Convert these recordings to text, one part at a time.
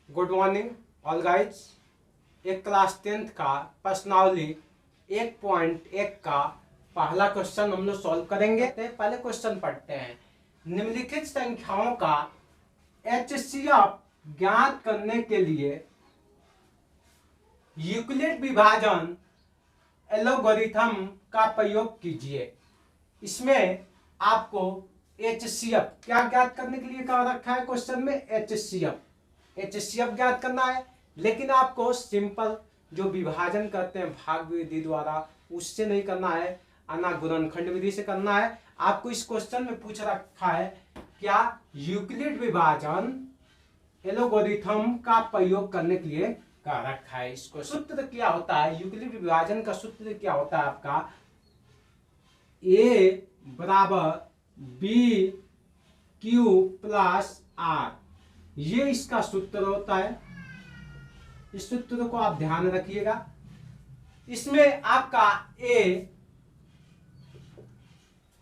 Good morning all guys. एक class 10th का प्रश्नावली 1.1 का पहला क्वेश्चन हम लोग सॉल्व करेंगे। पहले क्वेश्चन पढ़ते हैं। निम्नलिखित संख्याओं का एचसीएफ ज्ञात करने के लिए यूक्लिड विभाजन एल्गोरिथम का प्रयोग कीजिए। इसमें आपको एचसीएफ क्या ज्ञात करने के लिए कहा रखा है क्वेश्चन में, एचसीएफ ज्ञात करना है। लेकिन आपको सिंपल जो विभाजन करते हैं भाग विधि द्वारा, उससे नहीं करना है, अना गुणनखंड विधि से करना है। आपको इस क्वेश्चन में पूछ रखा है क्या यूक्लिड विभाजन एल्गोरिथम का प्रयोग करने के लिए कहा रखा है। इसको सूत्र क्या होता है, यूक्लिड विभाजन का सूत्र क्या होता है आपका, ए बराबर बी क्यू प्लस आर, ये इसका सूत्र होता है। इस सूत्र को आप ध्यान रखिएगा। इसमें आपका ए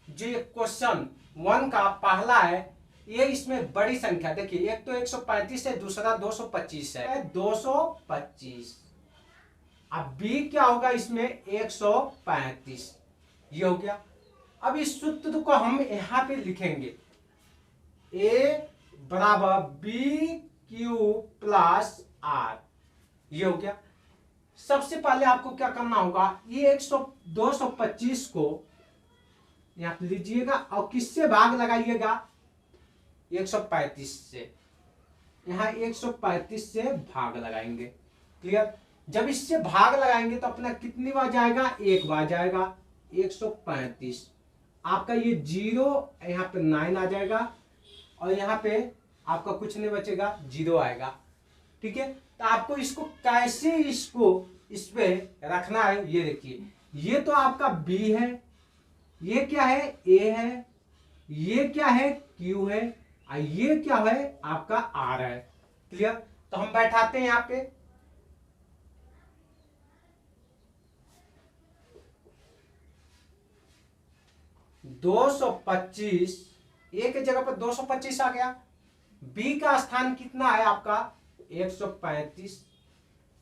जो क्वेश्चन 1 का पहला है, ये इसमें बड़ी संख्या देखिए, एक तो 135 है, दूसरा 225 है, 225। अब बी क्या होगा इसमें 135, ये हो गया। अब इस सूत्र को हम यहां पे लिखेंगे, ए बराबर बी क्यू प्लस आर, ये हो गया। सबसे पहले आपको क्या करना होगा, ये 225 को यहां पे लीजिएगा और किससे भाग लगाइएगा, 135 से। यहां 135 से भाग लगाएंगे। क्लियर। जब इससे भाग लगाएंगे तो अपना कितनी बार जाएगा, एक बार जाएगा, 135। आपका ये 0 यहाँ पे 9 आ जाएगा और यहाँ पे आपका कुछ नहीं बचेगा, 0 आएगा। ठीक है। तो आपको इसको कैसे इस पे रखना है, ये देखिए। ये तो आपका B है, ये क्या है A है, ये क्या है Q है, और ये क्या है आपका R है। क्लियर। तो हम बैठाते हैं यहाँ पे, दो 225, ए के जगह पर 225 आ गया। बी का स्थान कितना है आपका 135।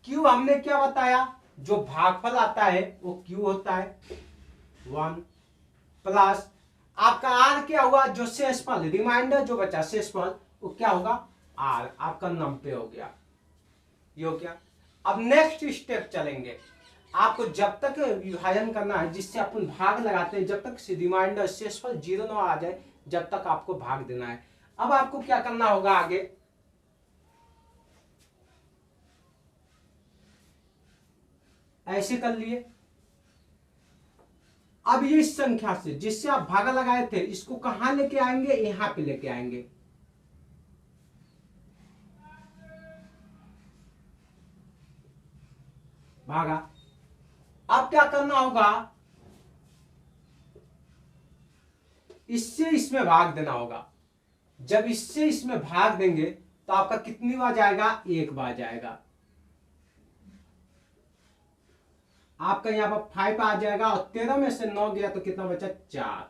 क्यू हमने क्या बताया, जो भागफल आता है वो क्यू होता है 1, प्लस आपका आर क्या हुआ, जो शेषफल रिमाइंडर जो बचा शेषफल, वो क्या होगा आर, आपका 90 हो गया, ये हो गया। अब नेक्स्ट स्टेप चलेंगे। आपको जब तक विभाजन करना है, जिससे अपन भाग लगाते हैं, जब तक रिमाइंडर शेषफल 0 न आ जाए, जब तक आपको भाग देना है। अब आपको क्या करना होगा आगे, ऐसे कर लिए। अब ये इस संख्या से जिससे आप भागा लगाए थे, इसको कहां लेके आएंगे, यहां पे लेके आएंगे। भागा। अब क्या करना होगा, इससे इसमें भाग देना होगा। जब इससे इसमें भाग देंगे तो आपका कितनी बार जाएगा, एक बार जाएगा। आपका यहां पर 5 आ जाएगा और 13 में से 9 गया तो कितना बचा, 4।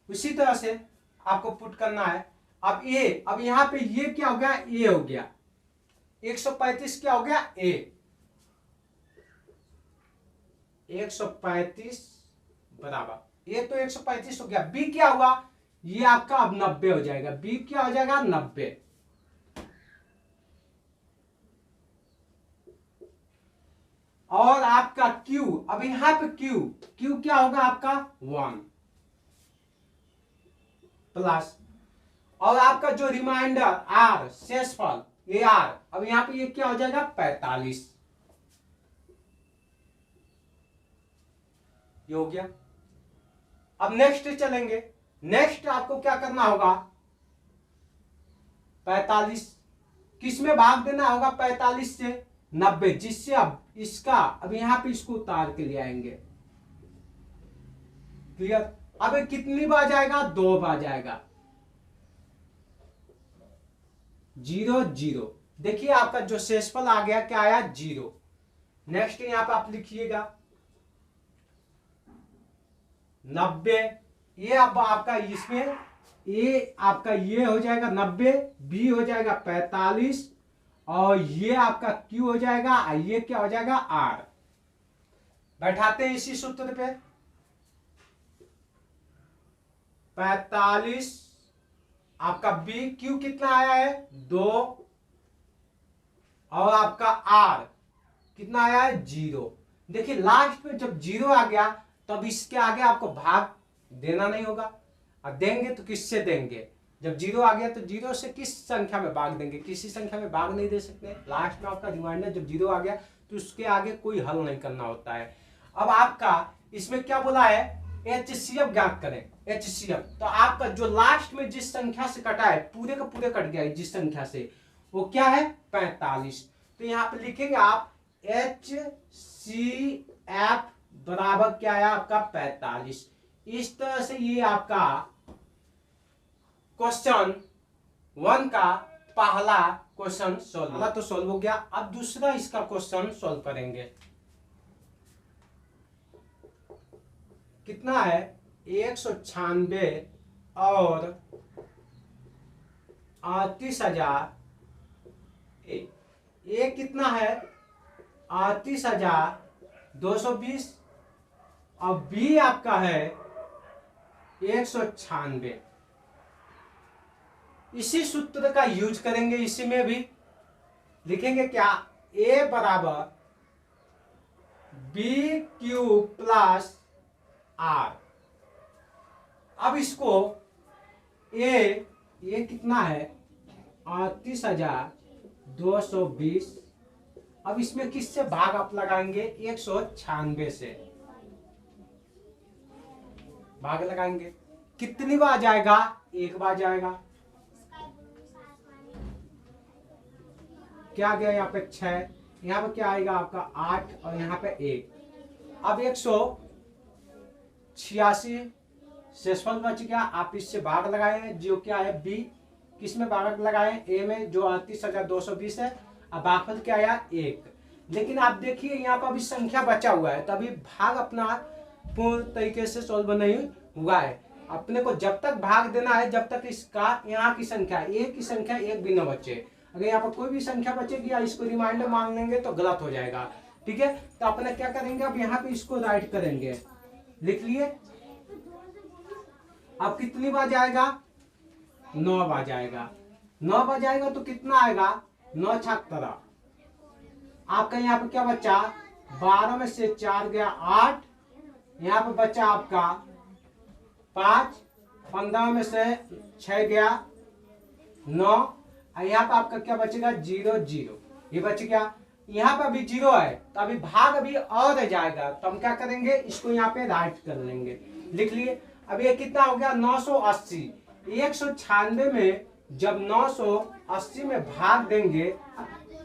उसी तरह से आपको पुट करना है। अब ए, अब यहां पे ये क्या हो गया, ए हो गया, 135 क्या हो गया, ए 135 बराबर, ये तो 135 हो गया। बी क्या हुआ, ये आपका अब 90 हो जाएगा। बी क्या हो जाएगा, 90। और आपका क्यू, अब यहां पे क्यू क्या होगा आपका 1, प्लस और आपका जो रिमाइंडर आर शेषफल ए आर, अब यहां पे ये क्या हो जाएगा 45, ये हो गया। अब नेक्स्ट चलेंगे। नेक्स्ट आपको क्या करना होगा, 45 किस में भाग देना होगा, 45 से 90, जिससे अब इसका, अब यहां पे इसको उतार के ले आएंगे। क्लियर। अब कितनी बार जाएगा, 2 बार जाएगा, 0 0। देखिए आपका जो शेषफल आ गया, क्या आया 0। नेक्स्ट यहां पे आप लिखिएगा 90, ये अब आपका इसमें ए आपका ये हो जाएगा 90, बी हो जाएगा 45 और ये आपका Q हो जाएगा और ये क्या हो जाएगा R। बैठाते हैं इसी सूत्र पे। 45 आपका B, Q कितना आया है 2 और आपका R कितना आया है 0। देखिए लास्ट में जब 0 आ गया तब इसके आगे आपको भाग देना नहीं होगा, और देंगे तो किससे देंगे, जब 0 आ गया तो 0 से किस संख्या में भाग देंगे, किसी संख्या में भाग नहीं दे सकते। लास्ट में आपका रिमाइंडर जब 0 आ गया तो उसके आगे कोई हल नहीं करना होता है। अब आपका इसमें क्या बोला है, HCF ज्ञात करें। HCF तो आपका जो लास्ट में जिस संख्या से कटा है पूरे का पूरे कट गया है जिस संख्या से, वो क्या है 45। तो यहाँ पे लिखेंगे आप HCF बराबर क्या है आपका 45। इस तरह से ये आपका क्वेश्चन 1 का पहला क्वेश्चन सॉल्व तो सॉल्व हो गया। अब दूसरा इसका क्वेश्चन सॉल्व करेंगे। कितना है 196 और 38,000, ये कितना है 38,220 और बी आपका है 196। इसी सूत्र का यूज करेंगे, इसी में भी लिखेंगे क्या, ए बराबर बी क्यू प्लस आर। अब इसको ये कितना है 38,220। अब इसमें किससे भाग आप लगाएंगे 196 से भाग लगाएंगे। कितनी बार जाएगा, एक बार जाएगा। क्या आ गया यहाँ पे 6, यहाँ पे क्या आएगा आपका 8 और यहाँ पे 1। अब 186 शेषफल बच गया, आप इससे भाग लगाए जो क्या है बी, किस में भाग लगाए ए में जो 38,220 है। अब भागफल क्या आया 1। लेकिन आप देखिए यहाँ पर अभी संख्या बचा हुआ है, तभी भाग अपना पूर्ण तरीके से सॉल्व नहीं हुआ है। अपने को जब तक भाग देना है जब तक इसका यहाँ की संख्या एक की संख्या एक भी न बचे। अगर यहाँ पर कोई भी संख्या बचेगी या इसको रिमाइंडर मान लेंगे तो गलत हो जाएगा। ठीक है, तो अपने क्या करेंगे, अब यहाँ पे इसको राइट करेंगे। लिख लिए। अब कितनी बार जाएगा 9 बार जाएगा। 9 बार जाएगा तो कितना आएगा 9 छात्र। आपका यहाँ पे क्या बचा 12 में से 4 गया 8, यहाँ पे बचा आपका 5, 15 में से 6 गया 9, यहाँ पे आपका क्या बचेगा 0 0, ये बच गया। यहाँ पे अभी 0 है तो अभी भाग अभी और जाएगा, तो हम क्या करेंगे इसको यहाँ पे राइट कर लेंगे। लिख लिए। अब ये कितना हो गया 980। 196 में जब 980 में भाग देंगे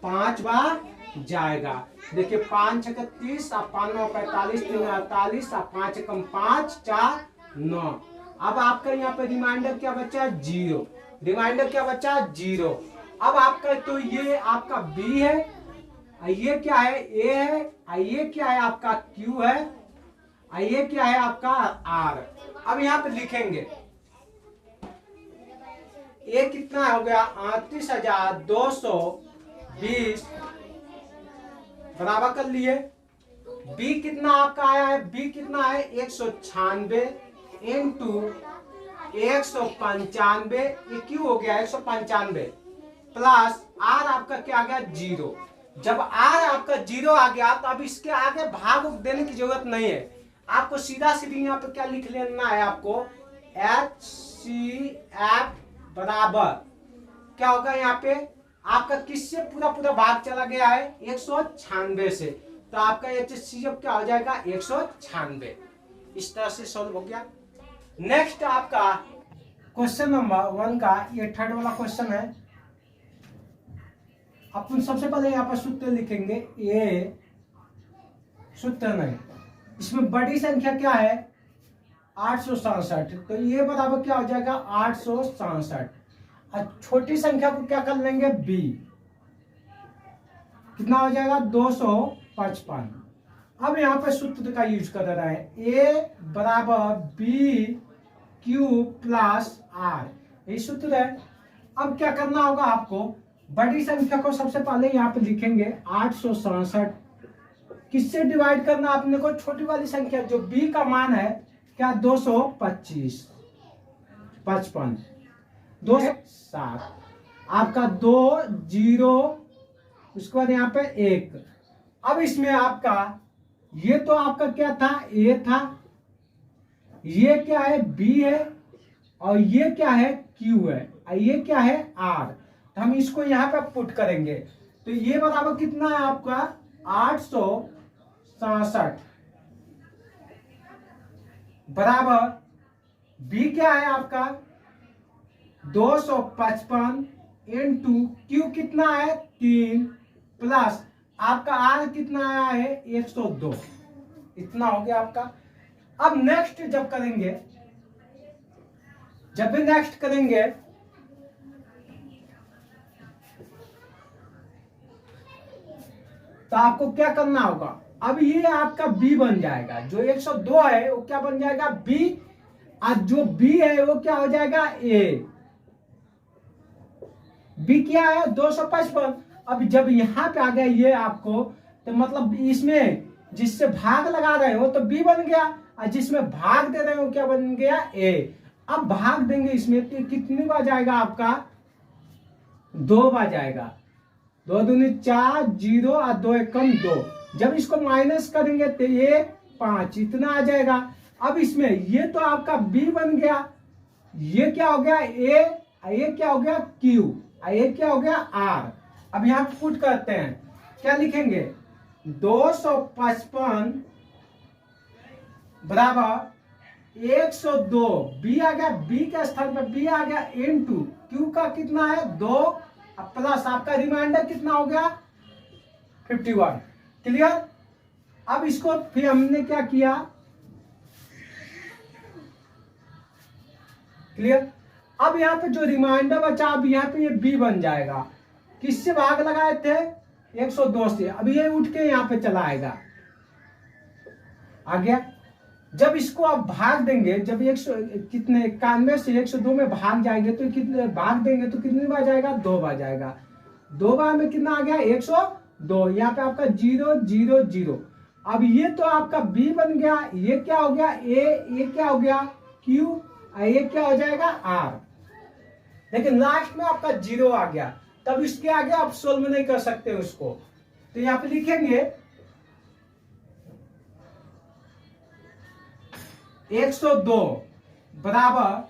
5 बार जाएगा। देखिए 5 6 30 और 5 9 45 3 48 और 5 कम 5 4 9। अब आपका यहाँ पे रिमाइंडर क्या बचा 0, रिमाइंडर क्या बचा 0। अब आपका तो ये आपका बी है, ये क्या है ए है, ये क्या है आपका क्यू है, ये क्या है आपका आर। अब यहाँ पे लिखेंगे ए कितना हो गया 38,220 बराबर कर लिए। बी कितना आपका आया है, बी कितना है 196 इंटू 195, ये क्यों हो गया 195 प्लस आर आपका क्या आ गया 0। जब आर आपका 0 आ गया तो अब इसके आगे भाग देने की जरूरत नहीं है, आपको सीधा सीधी यहाँ पे क्या लिख लेना है, आपको HCF बराबर क्या होगा यहाँ पे आपका किससे पूरा पूरा भाग चला गया है 196 से, तो आपका HCF क्या हो जाएगा 196। इस तरह से सॉल्व हो गया। नेक्स्ट आपका क्वेश्चन नंबर 1 का ये थर्ड वाला क्वेश्चन है। अपन सबसे पहले यहाँ पर सूत्र लिखेंगे, ये सूत्र नहीं, इसमें बड़ी संख्या क्या है 867, तो ये बराबर क्या हो जाएगा 867। और छोटी संख्या को क्या कर लेंगे b, कितना हो जाएगा 255। अब यहाँ पे सूत्र का यूज कर रहा है a बराबर बी क्यू प्लस आर, यही सूत्र है। अब क्या करना होगा आपको बड़ी संख्या को सबसे पहले यहाँ पे लिखेंगे 867। किससे डिवाइड करना आपने को? छोटी वाली संख्या जो b का मान है क्या 225, 55, 207, आपका 2 0, उसके बाद यहाँ पे 1। अब इसमें आपका ये तो आपका क्या था? a था, ये क्या है? b है, और ये क्या है? q है, और ये क्या है? r। तो हम इसको यहाँ पे पुट करेंगे तो ये बराबर कितना है आपका? 867 बराबर b क्या है आपका? 255 इंटू q कितना है? 3 प्लस आपका r कितना आया है? 102। इतना हो गया आपका। अब नेक्स्ट जब करेंगे, जब भी नेक्स्ट करेंगे तो आपको क्या करना होगा? अब ये आपका b बन जाएगा, जो 102 है वो क्या बन जाएगा? b, और जो b है वो क्या हो जाएगा? a। b क्या है? 255। अब जब यहां पे आ गया ये आपको, तो मतलब इसमें जिससे भाग लगा रहे हो तो b बन गया, और जिसमें भाग दे रहे हो क्या बन गया? a। अब भाग देंगे इसमें तो कितनी बार जाएगा आपका? 2 बार जाएगा। 2 दूनी 4, 0 और 2 एकम 2। जब इसको माइनस करेंगे तो ये 5, इतना आ जाएगा। अब इसमें ये तो आपका b बन गया, ये क्या हो गया? a, ये क्या हो गया? q, ये क्या हो गया? r। अब यहां पुट करते हैं, क्या लिखेंगे? 255 बराबर 102, b आ गया, b के स्थान पर b आ गया, इनटू q का कितना है? 2, प्लस आपका रिमाइंडर कितना हो गया? 51। क्लियर? अब इसको फिर हमने क्या किया? क्लियर? अब यहाँ पे जो रिमाइंडर बचा, अब यहाँ पे ये b बन जाएगा। किससे भाग लगाए थे? 102 से। अब ये उठ के यहाँ पे चला आएगा, आ गया। जब इसको आप भाग देंगे, जब 100 कितने 91 से 102 में भाग जाएंगे तो कितने भाग देंगे तो कितनी बार जाएगा? 2 बार जाएगा। 2 बार में कितना आ गया? 102। यहाँ पे आपका 0 0 0। अब ये तो आपका b बन गया, ये क्या हो गया? a, ये क्या हो गया? q, ये क्या हो जाएगा? r। लेकिन लास्ट में आपका 0 आ गया, तब इसके आगे आप सोल्व नहीं कर सकते उसको। तो यहाँ पे लिखेंगे 102 बराबर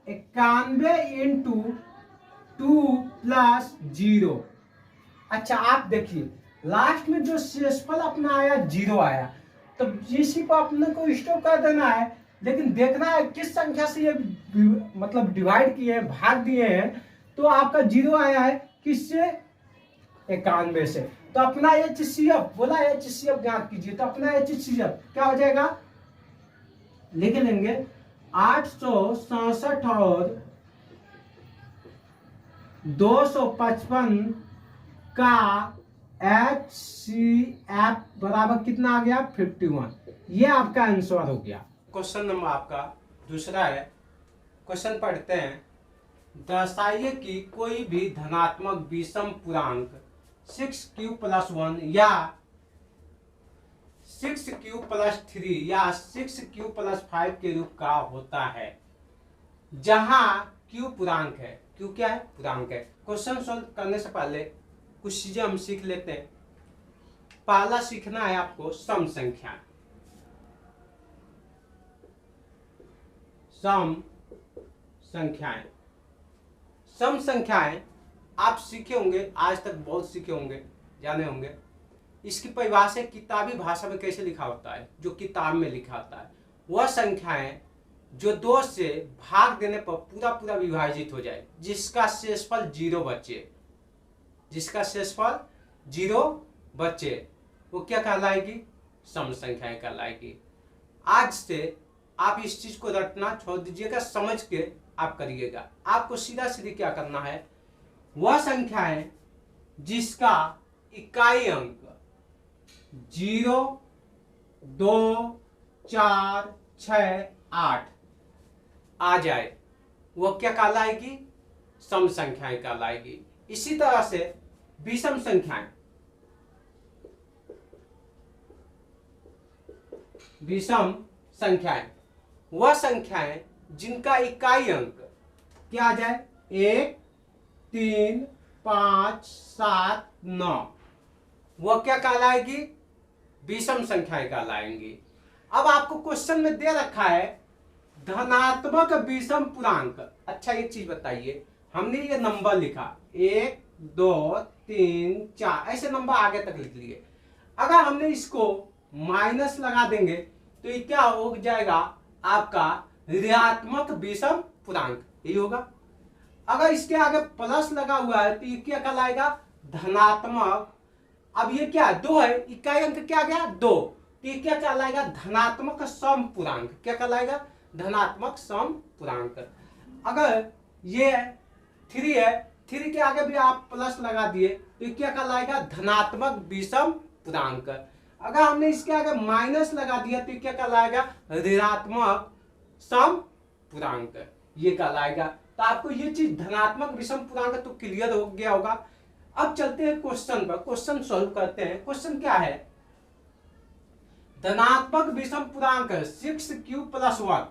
91 इंटू 2 प्लस 0। अच्छा आप देखिए लास्ट में जो शेषफल अपना आया 0 आया, तो इसी को अपने को स्टॉप कर देना है। लेकिन देखना है किस संख्या से ये मतलब डिवाइड किए हैं, भाग दिए हैं, तो आपका 0 आया है किससे? 91 से। तो अपना HCF बोला, HCF ज्ञात कीजिए। तो अपना HCF क्या हो जाएगा? लिख लेंगे 867 और 255 का HCF बराबर कितना आ गया? 51। ये आपका आंसर हो गया। क्वेश्चन नंबर आपका दूसरा है। क्वेश्चन पढ़ते हैं। दर्शाइए कि कोई भी धनात्मक विषम पूर्णांक 6q + 1 या 6q + 3 या 6q + 5 के रूप का होता है, जहां q पूर्णांक है। q क्या है? पूर्णांक है। क्वेश्चन सॉल्व करने से पहले कुछ चीजें हम सीख लेते हैं। पहला सीखना है आपको सम संख्या। सम संख्याएं, सम संख्याएं आप सीखे होंगे, आज तक बहुत सीखे होंगे, जाने होंगे। इसकी परिभाषा किताबी भाषा में कैसे लिखा होता है? जो किताब में लिखा होता है वह संख्याएं जो 2 से भाग देने पर पूरा पूरा विभाजित हो जाए, जिसका शेषफल 0 बचे, जिसका शेषफल 0 बचे, वो क्या कहलाएगी? सम संख्याएं कहलाएगी। आज से आप इस चीज को रटना छोड़ दीजिएगा, समझ के आप करिएगा। आपको सीधा सीधी क्या करना है? वह संख्याएं जिसका इकाई अंक 0 2 4 6 8 आ जाए, वह क्या कहलाएगी? सम संख्याएं कहलाएगी। इसी तरह से विषम संख्याएं, विषम संख्याएं वह संख्याएं जिनका इकाई अंक क्या आ जाए, 1, 3, 5, 7, 9, वह क्या कहलाएगी, विषम संख्याएं कहलाएंगी। अब आपको क्वेश्चन में दे रखा है धनात्मक विषम पूर्णांक। अच्छा एक चीज बताइए, हमने ये नंबर लिखा 1, 2, 3, 4 ऐसे नंबर आगे तक लिख लिए। अगर हमने इसको माइनस लगा देंगे तो ये क्या हो जाएगा, आपका ऋणात्मक विषम पूर्णांक यही होगा। अगर इसके आगे प्लस लगा हुआ है तो ये क्या कहलाएगा, धनात्मक। अब ये क्या है, 2 है, इकाई अंक क्या गया 2, तो ये क्या कहलाएगा, धनात्मक सम पूर्णांक। क्या कहलाएगा, धनात्मक सम पूर्णांक। अगर ये 3 है, 3 के आगे भी आप प्लस लगा दिए तो ये क्या कहलाएगा, धनात्मक विषम पूर्णांक। अगर हमने इसके आगे माइनस लगा दिया तो ये क्या कहलाएगा, ऋणात्मक सम पूर्णांक ये कहलाएगा। तो आपको ये चीज धनात्मक विषम पूर्णांक तो क्लियर हो गया होगा। अब चलते हैं क्वेश्चन पर, क्वेश्चन सॉल्व करते हैं। क्वेश्चन क्या है, धनात्मक विषम पूर्णांक 6q + 1,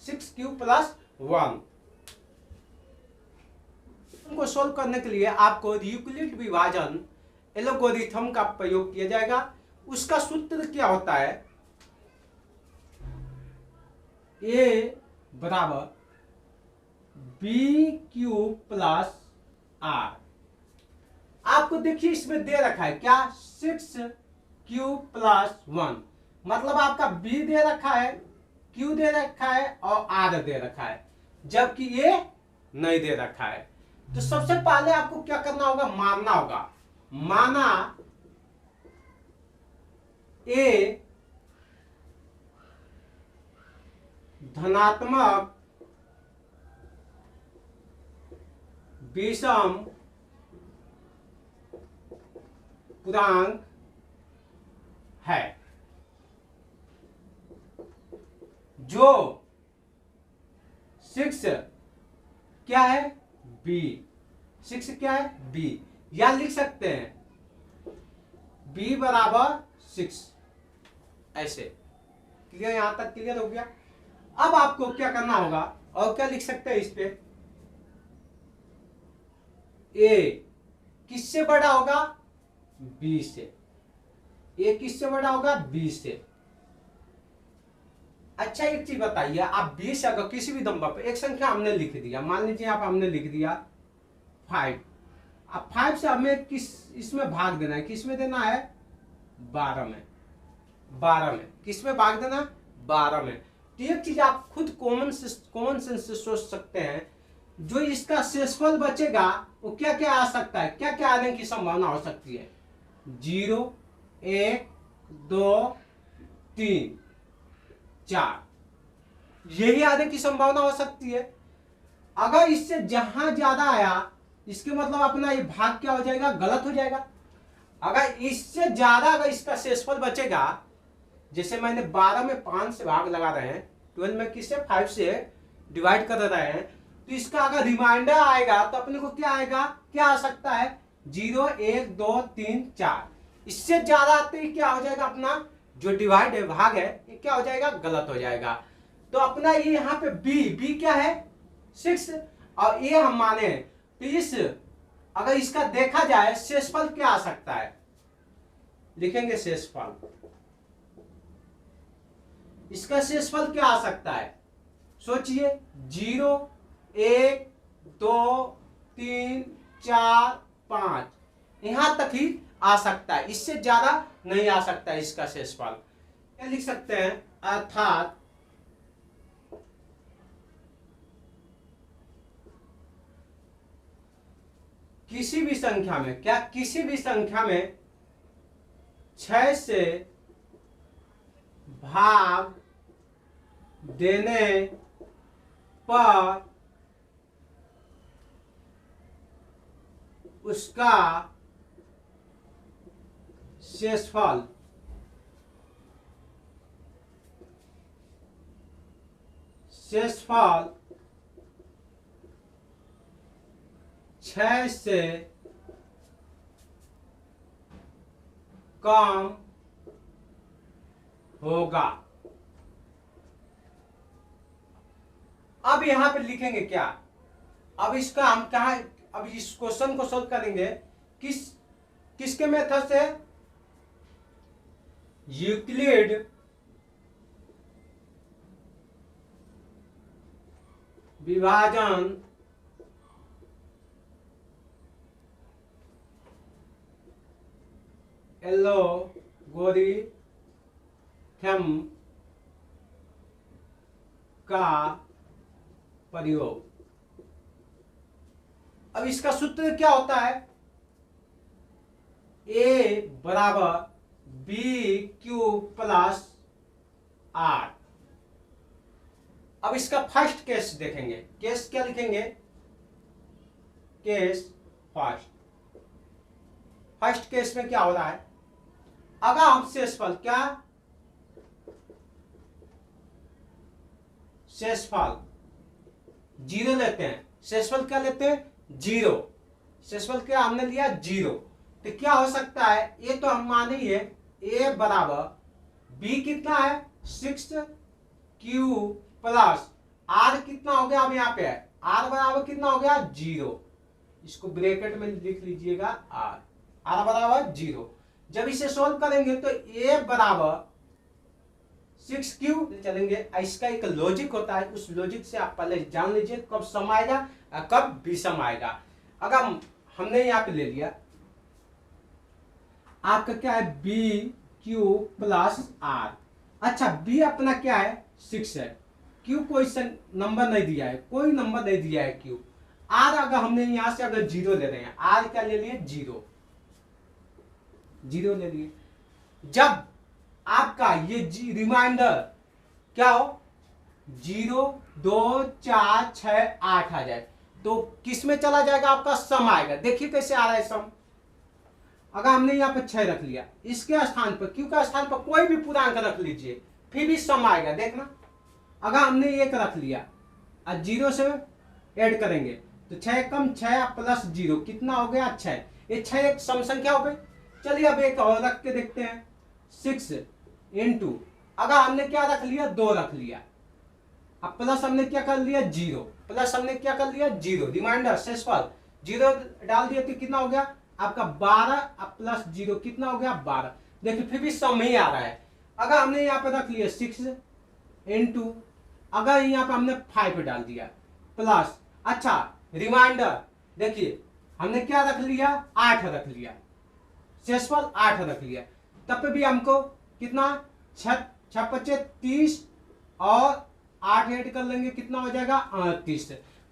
6q + 1 को सोल्व करने के लिए आपको यूक्लिड विभाजन एल्गोरिथम का प्रयोग किया जाएगा। उसका सूत्र क्या होता है, a बराबर BQ + R। आपको देखिए इसमें दे रखा है क्या, 6q + 1, मतलब आपका B दे रखा है, Q दे रखा है और R दे रखा है, जबकि A नहीं दे रखा है। तो सबसे पहले आपको क्या करना होगा, मानना होगा। माना A धनात्मक विषम पूर्णांक है, जो 6 क्या है, B, 6 क्या है, B, या लिख सकते हैं B बराबर 6, ऐसे। क्लियर, यहां तक क्लियर हो गया। अब आपको क्या करना होगा, और क्या लिख सकते हैं इस पे, A किससे बड़ा होगा, B से। A किससे बड़ा होगा, B से। अच्छा एक चीज बताइए, आप 20 अगर किसी भी नंबर पे एक संख्या हमने लिख दिया, मान लीजिए आप हमने लिख दिया 5, अब 5 से हमें किस इसमें भाग देना है, किस में देना है, 12 में। 12 में किस में भाग देना, 12 में। तो एक चीज आप खुद कॉमन सेंस से सोच सकते हैं, जो इसका शेषफल बचेगा वो क्या क्या आ सकता है, क्या क्या आने की संभावना हो सकती है, 0, 1, 2, 3, 4, यही आने की संभावना हो सकती है। अगर इससे जहां ज्यादा आया, इसके मतलब अपना ये भाग क्या हो जाएगा, गलत हो जाएगा। अगर इससे ज्यादा अगर इसका शेषफल बचेगा, जैसे मैंने 12 में 5 से भाग लगा रहे हैं, 12 में किससे, 5 से डिवाइड कर रहे हैं, तो इसका अगर रिमाइंडर आएगा तो अपने को क्या आएगा, क्या आ सकता है, 0, 1, 2, 3, 4। इससे ज्यादा आते ही क्या हो जाएगा, अपना जो डिवाइड है, भाग है, ये क्या हो जाएगा, गलत हो जाएगा। तो अपना ये यहाँ पे B क्या है, 6, और A हम माने तो इस अगर इसका देखा जाए शेषफल क्या आ सकता है, लिखेंगे शेषफल, इसका शेषफल क्या आ सकता है, सोचिए, 0, 1, 2, 3, 4, 5, यहां तक ही आ सकता है, इससे ज्यादा नहीं आ सकता है इसका शेषफल। क्या लिख सकते हैं, अर्थात किसी भी संख्या में, क्या किसी भी संख्या में 6 से भाग देने पर उसका शेषफल शेषफल 6 से कम होगा। अब यहां पे लिखेंगे क्या, अब इसका हम कहा, अब इस क्वेश्चन को सोल्व करेंगे किसके मेथड से, यूक्लिड विभाजन एल्गोरिथम का प्रयोग। अब इसका सूत्र क्या होता है, ए बराबर बी क्यू प्लस आर। अब इसका फर्स्ट केस देखेंगे, केस क्या लिखेंगे, केस फर्स्ट केस में क्या हो रहा है, अगर हम शेषफल क्या, शेषफल जीरो लेते हैं, शेषफल क्या लेते हैं जीरो, शेषफल क्या हमने लिया जीरो, तो क्या हो सकता है, ये तो हम माने ही है, ए बराबर बी कितना है 6 क्यू प्लस आर कितना हो गया, अब यहाँ पे है आर बराबर कितना हो गया 0, इसको ब्रैकेट में लिख लीजिएगा आर बराबर 0। जब इसे सोल्व करेंगे तो ए बराबर 6Q चलेंगे, इसका एक लॉजिक होता है, उस लॉजिक से आप पहले जान लीजिए कब सम आएगा और कब विषम आएगा। अगर हमने यहाँ पे ले लिया, आपका क्या है BQ प्लस आर, अच्छा B अपना क्या है 6 है, Q कोई नंबर नहीं दिया है, कोई नंबर नहीं दिया है Q, R अगर हमने यहां से अगर 0 ले रहे हैं, R क्या ले लिए 0 ले लिए, जब आपका ये रिमाइंडर क्या हो 0 2 4 6 8 आ जाए तो किस में चला जाएगा, आपका सम आएगा। देखिए कैसे आ रहा है सम, अगर हमने यहाँ पे 6 रख लिया, इसके स्थान पर क्यू का स्थान पर कोई भी पूर्णांक रख लीजिए फिर भी सम आएगा। देखना अगर हमने 1 रख लिया और 0 से ऐड करेंगे तो 6 कम 6 प्लस 0 कितना हो गया 6, ये 6 एक सम संख्या हो गई। चलिए अब एक और रख के देखते हैं, 6 इंटू, अगर हमने क्या रख लिया 2 रख लिया, अब प्लस हमने क्या कर लिया 0, प्लस हमने क्या कर लिया 0, रिमाइंडर शेषफल 0 डाल दिया तो कितना हो गया आपका 12 प्लस 0 कितना हो गया 12। देखिए फिर भी सम ही आ रहा है। अगर हमने यहाँ पे रख लिया 6 इंटू, अगर यहाँ पे हमने 5 डाल दिया प्लस, अच्छा रिमाइंडर देखिए हमने क्या रख लिया 8 रख लिया, शेषफल 8 रख लिया, तब पे भी हमको कितना 6 5 30 और 8 ऐड कर लेंगे कितना हो जाएगा 38,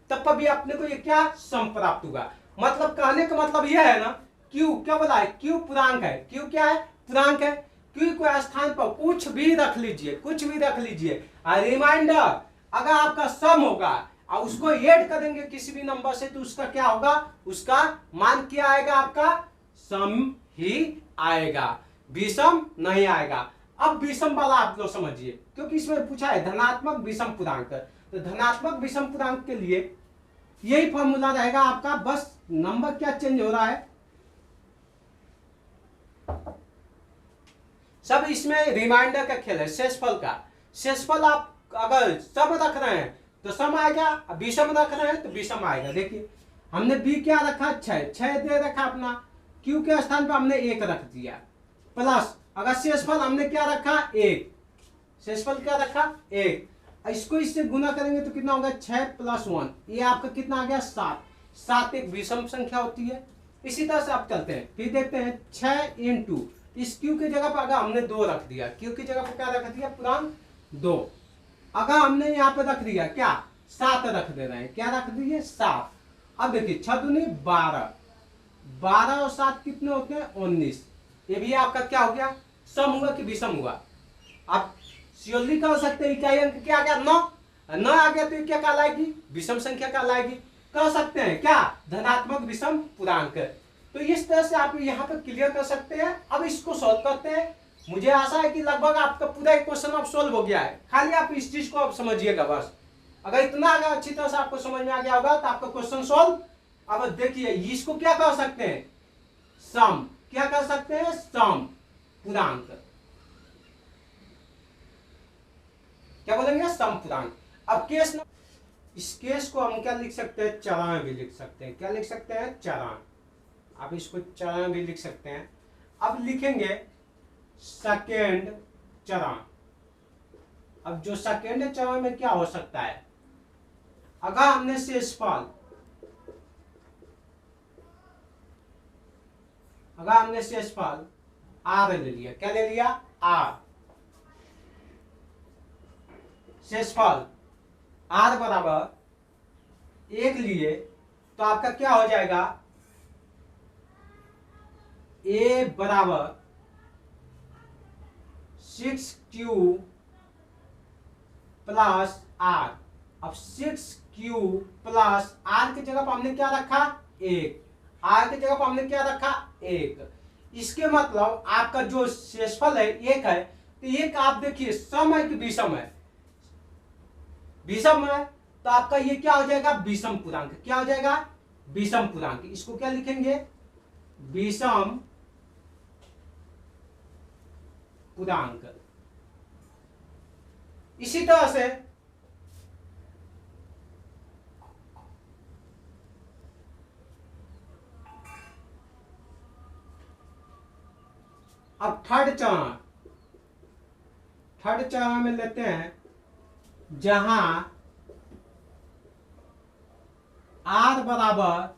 तब पर भी अपने को ये क्या सम प्राप्त होगा। मतलब कहने का मतलब यह है ना, क्यू क्या बोला है, क्यू पूर्णांक है, क्यू क्या है पूर्णांक है, क्यू को स्थान पर कुछ भी रख लीजिए, कुछ भी रख लीजिए, रिमाइंडर अगर आपका सम होगा और उसको ऐड करेंगे किसी भी नंबर से तो उसका क्या होगा, उसका मान क्या आएगा आपका सम ही आएगा, विषम नहीं आएगा। अब विषम वाला आप लोग समझिए, क्योंकि इसमें पूछा है धनात्मक विषम पूर्णांक, तो धनात्मक विषम पूर्णांक के लिए यही फॉर्मूला रहेगा आपका, बस नंबर क्या चेंज हो रहा है, सब इसमें रिमाइंडर का खेल है, शेषफल का, शेषफल आप अगर सब रख रहे हैं तो सम आएगा, विषम रख रहे हैं तो विषम आएगा। देखिए हमने बी क्या रखा 6 दे रखा अपना, क्यू के स्थान पर हमने 1 रख दिया, प्लस अगर शेषफल हमने क्या रखा 1, शेषफल क्या रखा 1, इसको इससे गुना करेंगे तो कितना होगा 6 प्लस 1, ये आपका कितना आ गया 7 एक विषम संख्या होती है। इसी तरह से आप चलते हैं, फिर देखते हैं 6 इंटू, इस क्यू की जगह पर अगर हमने 2 रख दिया, क्यू की जगह पर क्या रख दिया पूर्णांक 2, अगर हमने यहाँ पे रख दिया क्या 7 रख दे रहे हैं, क्या रख दिए 7। अब देखिए 6 दूनी 12, 12 और 7 कितने होते हैं 19, ये भी आपका क्या हो गया सम हुआ कि विषम हुआ। आप श्योरली कह सकते हैं इकाई अंक क्या आ गया 9 आ गया तो क्या कहलाएगी विषम संख्या कहलाएगी, कह सकते हैं क्या धनात्मक विषम पूर्णांक। तो इस तरह से आप यहाँ पर क्लियर कर सकते हैं। अब इसको सॉल्व करते हैं, मुझे आशा है कि लगभग आपका पूरा एक क्वेश्चन अब सॉल्व हो गया है, खाली आप इस चीज को अब समझिएगा बस। अगर इतना अगर अच्छी तरह से आपको समझ में आ गया होगा तो आपका क्वेश्चन सॉल्व। अब देखिए इसको क्या कह सकते हैं सम, क्या कर सकते हैं सम, पूर्णांक। क्या बोलेंगे? सम पूर्णांक। अब केस न, इस केस को हम क्या लिख सकते हैं? चरां भी लिख सकते हैं। क्या लिख सकते हैं? चरां। आप इसको चरां भी लिख सकते हैं। अब लिखेंगे सेकेंड चरां। अब जो सेकेंड चरां में क्या हो सकता है? अगर हमने शेषफल आर ले लिया, क्या ले लिया? आर। शेषफल आर बराबर 1 लिए तो आपका क्या हो जाएगा? ए बराबर 6Q प्लस आर। अब 6Q प्लस आर की जगह पर हमने क्या रखा? 1। आर की जगह पर हमने क्या रखा? 1। इसके मतलब आपका जो शेषफल है 1 है, तो 1 आप देखिए सम है कि विषम है? विषम है, तो आपका ये क्या हो जाएगा? विषम पूर्णांक। क्या हो जाएगा? विषम पूर्णांक। इसको क्या लिखेंगे? विषम पूर्णांक। इसी तरह से अब थर्ड चरण में लेते हैं, जहां आर बराबर,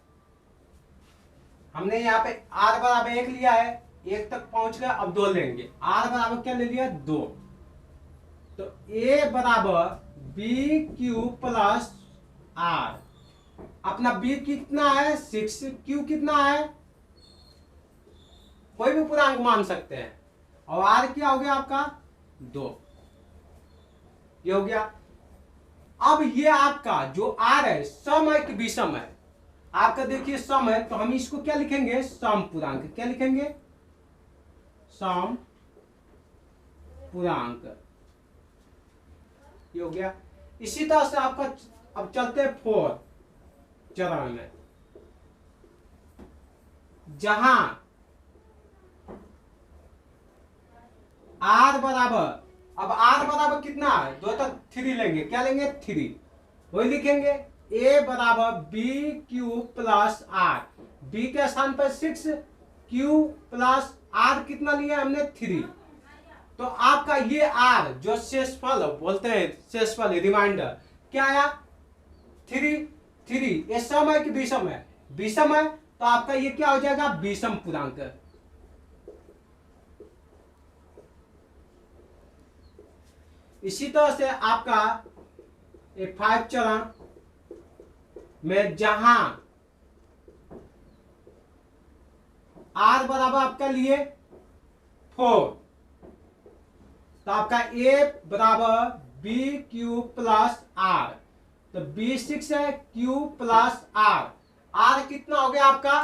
हमने यहां पे आर बराबर 1 लिया है, 1 तक पहुंच गए, अब 2 लेंगे। आर बराबर क्या ले लिया? 2। तो ए बराबर बी क्यू प्लस आर। अपना बी कितना है? 6। क्यू कितना है? कोई भी पूर्णांक मान सकते हैं। और आर क्या हो गया आपका? 2। ये हो गया। अब ये आपका जो आर है सम है कि विषम है? आपका देखिए सम है, तो हम इसको क्या लिखेंगे? सम पूर्णांक। क्या लिखेंगे? सम पूर्णांक। ये हो गया। इसी तरह से आपका अब चलते हैं 4 चरण में, जहां आर बराबर, अब आर बराबर कितना है? 2 तक 3 लेंगे। क्या लेंगे? 3। वही लिखेंगे ए बराबर B Q plus R. B के स्थान पर 6, क्यू प्लस आर कितना लिया हमने? 3। तो आपका ये आर जो शेषफल बोलते हैं, शेषफल रिमाइंडर, क्या आया? 3। ये सम है कि विषम है? विषम है, तो आपका ये क्या हो जाएगा? विषम पूर्णांक। इसी तरह से आपका 5 चरण में, जहां आर बराबर आपका लिए 4, तो आपका ए बराबर बी क्यू प्लस आर। तो बी 6 है, क्यू प्लस आर। आर कितना हो गया आपका?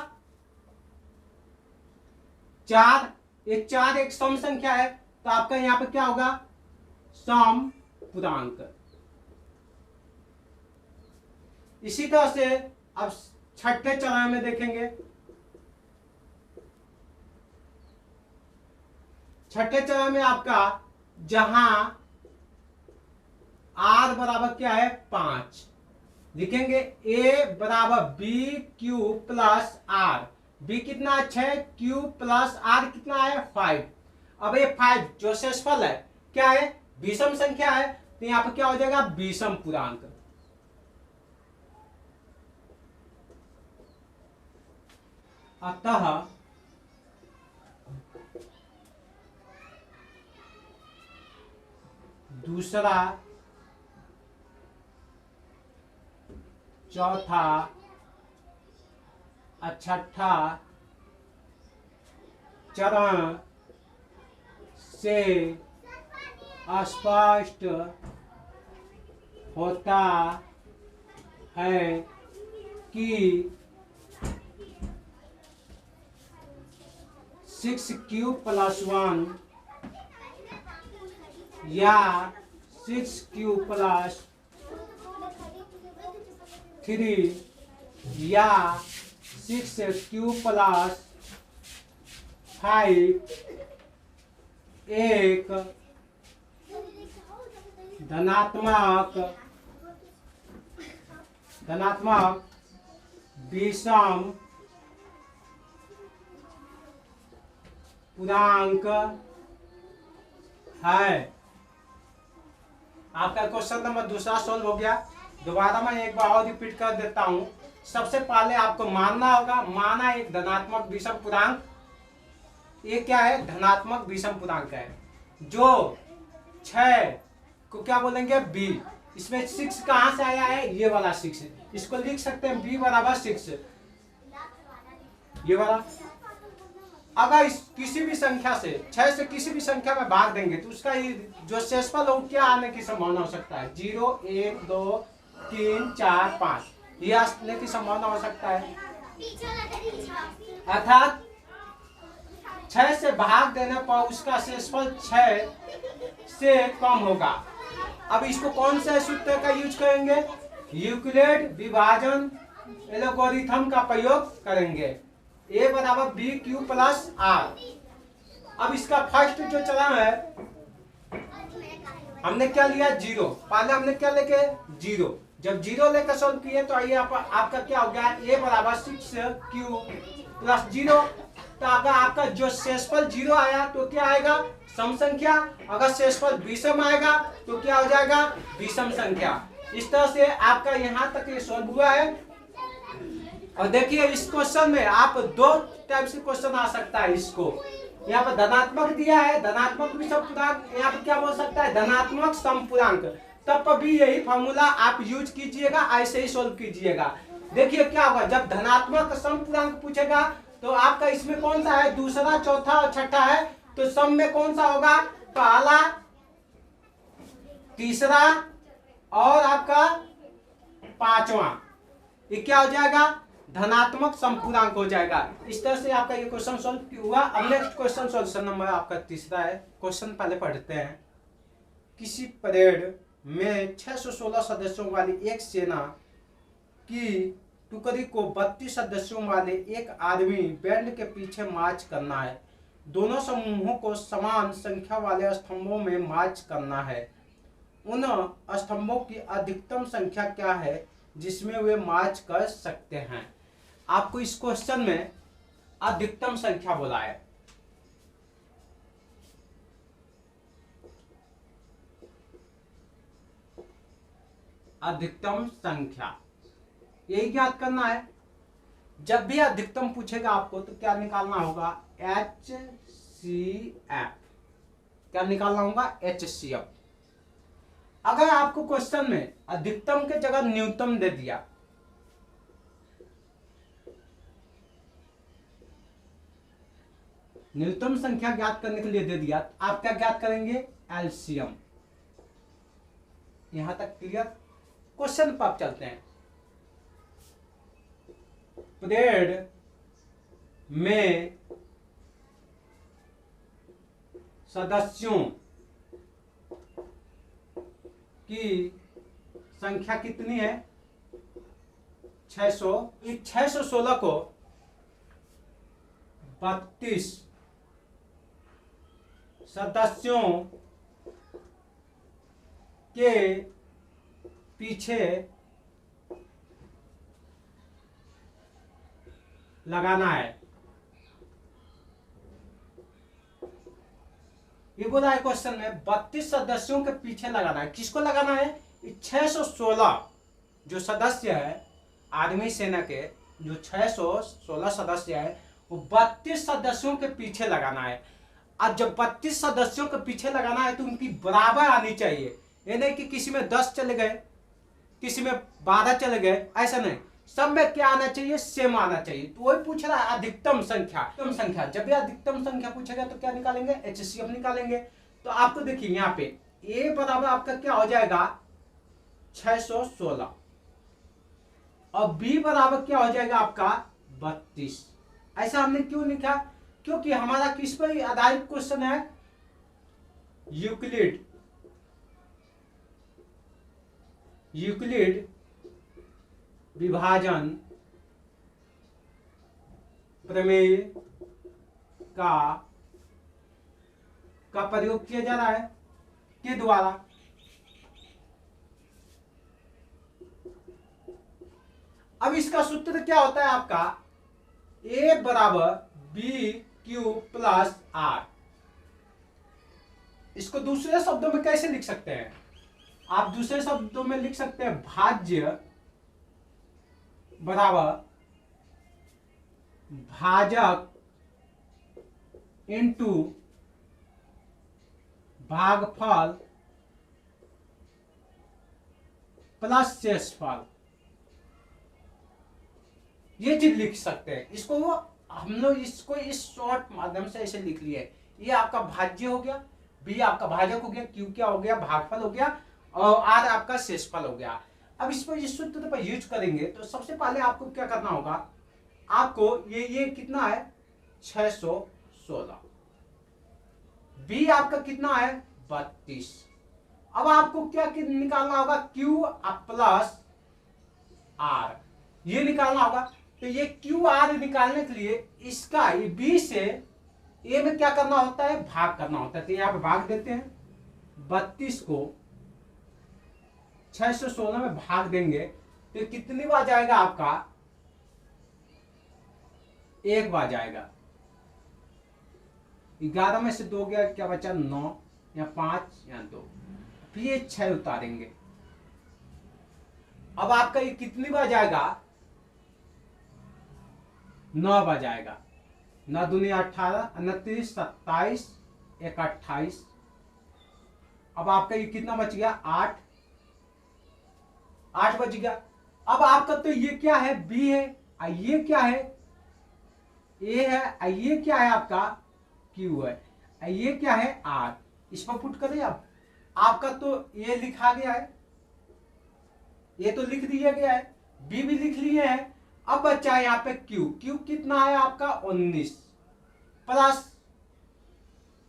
4। ये 4 एक सम संख्या है, तो आपका यहां पे क्या होगा? सम पूर्णांक। इसी तरह से अब छठे चरण में देखेंगे। छठे चरण में आपका जहां आर बराबर क्या है? 5, लिखेंगे ए बराबर B Q plus R. B कितना है? 6। क्यू प्लस आर कितना है? 5। अब ये 5 जो शेषफल है क्या है? विषम संख्या है, तो यहां पर क्या हो जाएगा? विषम पूर्णांक। अतः दूसरा, चौथा, छठा चरण से स्पष्ट होता है कि 6Q प्लस 1 या 6Q प्लस 3 या 6Q प्लस 5 एक धनात्मक विषम पूर्णांक है। आपका क्वेश्चन नंबर दूसरा सॉल्व हो गया। दोबारा मैं एक बार और रिपीट कर देता हूं। सबसे पहले आपको मानना होगा, माना एक धनात्मक विषम पूर्णांक, ये क्या है, धनात्मक विषम पूर्णांक है, जो 6 को क्या बोलेंगे, बी। इसमें 6 कहां से आया है, ये वाला 6, इसको लिख सकते हैं b बराबर 6, ये वाला। अगर इस किसी भी संख्या से 6 से किसी भी संख्या में भाग देंगे तो उसका जो शेषफल हो क्या आने की संभावना हो सकता है, 0 1 2 3 4 5, ये आने की संभावना हो सकता है। अर्थात 6 से भाग देने पर उसका शेषफल 6 से कम होगा। अब इसको कौन से सूत्र का यूज करेंगे, यूक्लिड विभाजन एल्गोरिथम का प्रयोग करेंगे। a बराबर बी क्यू प्लस आर। अब इसका फर्स्ट जो चला है, हमने क्या लिया, 0। पहले हमने क्या लेके 0, जब 0 लेकर सॉल्व किए तो आइए आपका क्या हो गया, a बराबर 6q प्लस 0। तो अगर आपका जो शेषफल 0 आया तो क्या आएगा, सम संख्या। अगर शेषफल विषम आएगा तो क्या हो जाएगा, विषम संख्या। इस तरह से आपका यहाँ तक ये सॉल्व हुआ है। और देखिए इस क्वेश्चन में आप 2 टाइप से क्वेश्चन आ सकता है। इसको यहाँ पर धनात्मक दिया है, धनात्मक विषम पूर्णांक, यहाँ पर क्या बोल सकता है, धनात्मक समपूर्णांक। तब पर भी यही फॉर्मूला आप यूज कीजिएगा, ऐसे ही सोल्व कीजिएगा। देखिए क्या होगा, जब धनात्मक समपूर्णांक पूछेगा तो आपका इसमें कौन सा है, दूसरा चौथा और छठा है, तो सम में कौन सा होगा, पहला तीसरा और आपका पांचवा, ये क्या हो जाएगा, धनात्मक समपूर्णांक हो जाएगा। इस तरह से आपका ये क्वेश्चन सॉल्व हुआ। अब नेक्स्ट क्वेश्चन सॉल्यूशन नंबर आपका तीसरा है। क्वेश्चन पहले पढ़ते हैं। किसी परेड में 616 सदस्यों वाली एक सेना की टुकड़ी को 32 सदस्यों वाले एक आर्मी बैंड के पीछे मार्च करना है। दोनों समूहों को समान संख्या वाले स्तंभों में मार्च करना है। उन स्तंभों की अधिकतम संख्या क्या है जिसमें वे मार्च कर सकते हैं। आपको इस क्वेश्चन में अधिकतम संख्या बोला है। अधिकतम संख्या यही ज्ञात करना है। जब भी अधिकतम पूछेगा आपको तो क्या निकालना होगा, HCF। क्या निकालना होगा, HCF। अगर आपको क्वेश्चन में अधिकतम के जगह न्यूनतम दे दिया, न्यूनतम संख्या ज्ञात करने के लिए दे दिया, आप क्या ज्ञात करेंगे, एलसीएम। यहां तक क्लियर। क्वेश्चन पर आप चलते हैं। परेड में सदस्यों की संख्या कितनी है, 600। इस 616 को 32 सदस्यों के पीछे लगाना है। ये बोला है क्वेश्चन में 32 सदस्यों के पीछे लगाना है। किसको लगाना है, 616 जो सदस्य है आर्मी सेना के, जो 616 सदस्य है वो 32 सदस्यों के पीछे लगाना है। अब जब 32 सदस्यों के पीछे लगाना है तो उनकी बराबर आनी चाहिए। ये नहीं कि किसी में 10 चले गए, किसी में 12 चले गए, ऐसा नहीं। सब में क्या आना चाहिए, सेम आना चाहिए। तो वही पूछ रहा है अधिकतम संख्या। अधिकतम संख्या, जब भी अधिकतम संख्या पूछेगा तो क्या निकालेंगे, HCF निकालेंगे। तो आपको देखिए यहाँ पे A बराबर आपका क्या हो जाएगा, 616 और B बराबर क्या हो जाएगा आपका 32। ऐसा हमने क्यों लिखा, क्योंकि हमारा किस पर आधारित क्वेश्चन है, यूक्लिड विभाजन प्रमेय का का प्रयोग किया जा रहा है के द्वारा। अब इसका सूत्र क्या होता है आपका, ए बराबर बी क्यू प्लस आर। इसको दूसरे शब्दों में कैसे लिख सकते हैं, आप दूसरे शब्दों में लिख सकते हैं भाज्य बराबर भाजक इंटू भागफल प्लस शेषफल। ये चीज लिख सकते हैं। इसको हम लोग इसको इस शॉर्ट माध्यम से ऐसे लिख लिए, ये आपका भाज्य हो गया, बी आपका भाजक हो गया, क्यू क्या हो गया, भागफल हो गया, और आर आपका शेषफल हो गया। अब इस पर इस सूत्र पर यूज करेंगे तो सबसे पहले आपको क्या करना होगा, आपको ये कितना है 616, बी आपका कितना है 32। अब आपको क्या निकालना होगा, क्यू प्लस आर ये निकालना होगा। तो ये क्यू आर निकालने के लिए इसका ये बी से ए में क्या करना होता है, भाग करना होता है। तो यहाँ पे भाग देते हैं, 32 को 616 में भाग देंगे तो कितनी बार जाएगा आपका, एक बार जाएगा। 11 में से 2 गया, क्या बचा 9, या 5 या 2, फिर ये 6 उतारेंगे। अब आपका ये कितनी बार जाएगा, 9 बार जाएगा। 9 दूनी 18, 29, 27, 1 28। अब आपका ये कितना बच गया 8 बच गया। अब आपका तो ये क्या है बी है, ये क्या है ए है, ये क्या है आपका क्यू है, ये क्या है आर। इस पर पुट करें अब, आपका तो ये लिखा गया है, ये तो लिख दिया गया है, बी भी लिख लिए हैं। अब बच्चा है यहाँ पे क्यू कितना है आपका 19 प्लस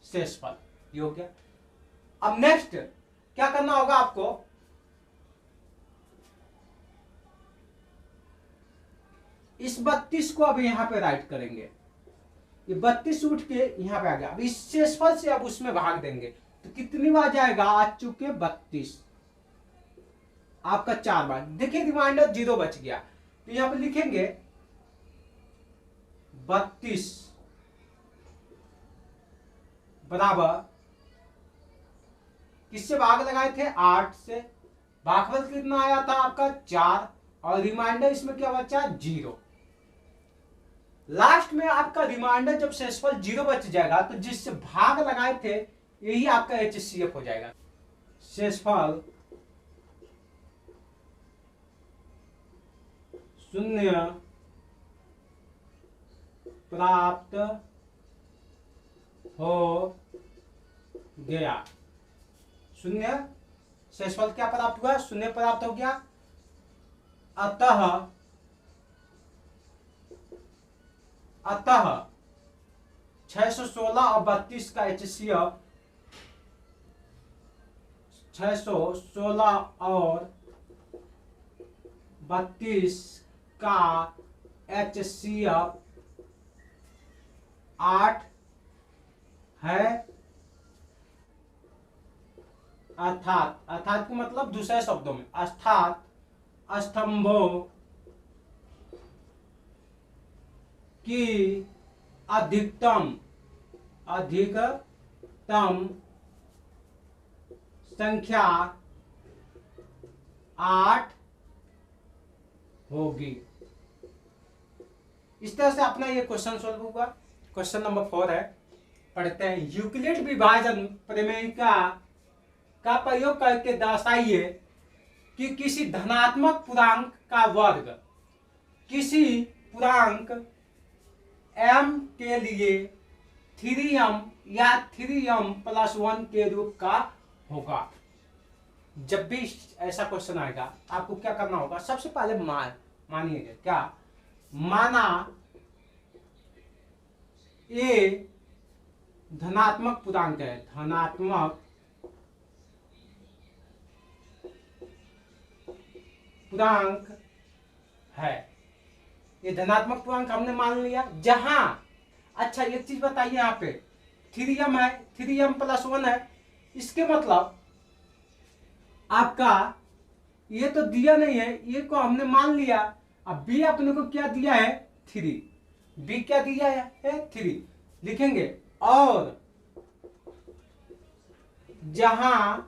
शेषफल, ये हो गया। अब नेक्स्ट क्या करना होगा आपको, इस 32 को अब यहां पे राइट करेंगे, ये 32 उठ के यहां पे आ गया। अब इस शेषफल से अब उसमें भाग देंगे तो कितनी बार जाएगा, आ चुके 32, आपका 4 बार। देखिए रिमाइंडर 0 बच गया, तो यहां पे लिखेंगे 32 बराबर किससे भाग लगाए थे 8 से, भागफल कितना आया था आपका 4, और रिमाइंडर इसमें क्या बचा 0। लास्ट में आपका रिमाइंडर जब शेषफल 0 बच जाएगा तो जिससे भाग लगाए थे यही आपका HCF हो जाएगा। शेषफल 0 प्राप्त हो गया। 0 शेषफल क्या प्राप्त हुआ, 0 प्राप्त हो गया। अतः 616 और 32 का HCF 616 और 32 का HCF 8 है। अर्थात का मतलब दूसरे शब्दों में, अर्थात स्तंभों की अधिकतम संख्या 8 होगी। इस तरह से अपना ये क्वेश्चन सॉल्व होगा। क्वेश्चन नंबर 4 है, पढ़ते हैं। यूक्लिड विभाजन प्रमेय का प्रयोग करके दर्शाइए कि किसी धनात्मक पूर्णांक का वर्ग किसी पूर्णांक m के लिए 3m या 3m+1 के रूप का होगा। जब भी ऐसा क्वेश्चन आएगा आपको क्या करना होगा, सबसे पहले मानिएगा क्या, माना ए धनात्मक पूर्णांक है, धनात्मक पूर्णांक है, ये धनात्मक पूर्णांक हमने मान लिया। जहां, अच्छा एक चीज बताइए यहाँ पे, 3m है, 3m + 1 है। इसके मतलब आपका ये तो दिया नहीं है, ये को हमने मान लिया। अब b अपने को क्या दिया है 3, b क्या दिया है 3 लिखेंगे। और जहां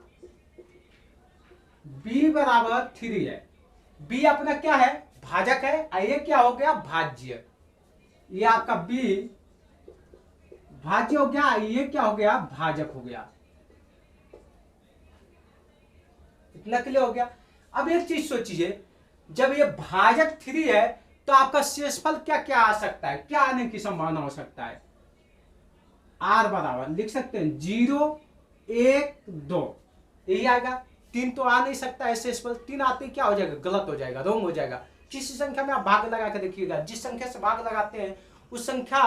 b बराबर 3 है, b अपना क्या है भाजक है, ये क्या हो गया भाज्य। ये आपका b भाज्य हो गया, ये क्या हो गया भाजक हो गया। इतना क्लियर हो गया। अब एक चीज सोचिए, जब ये भाजक 3 है तो आपका शेषफल क्या क्या आ सकता है, क्या आने की संभावना हो सकता है। r बराबर लिख सकते हैं 0 1 2, यही आएगा। 3 तो आ नहीं सकता है शेषफल, 3 आते ही क्या हो जाएगा गलत हो जाएगा, रॉन्ग हो जाएगा। किसी संख्या में आप भाग लगा के देखिएगा, जिस संख्या से भाग लगाते हैं उस संख्या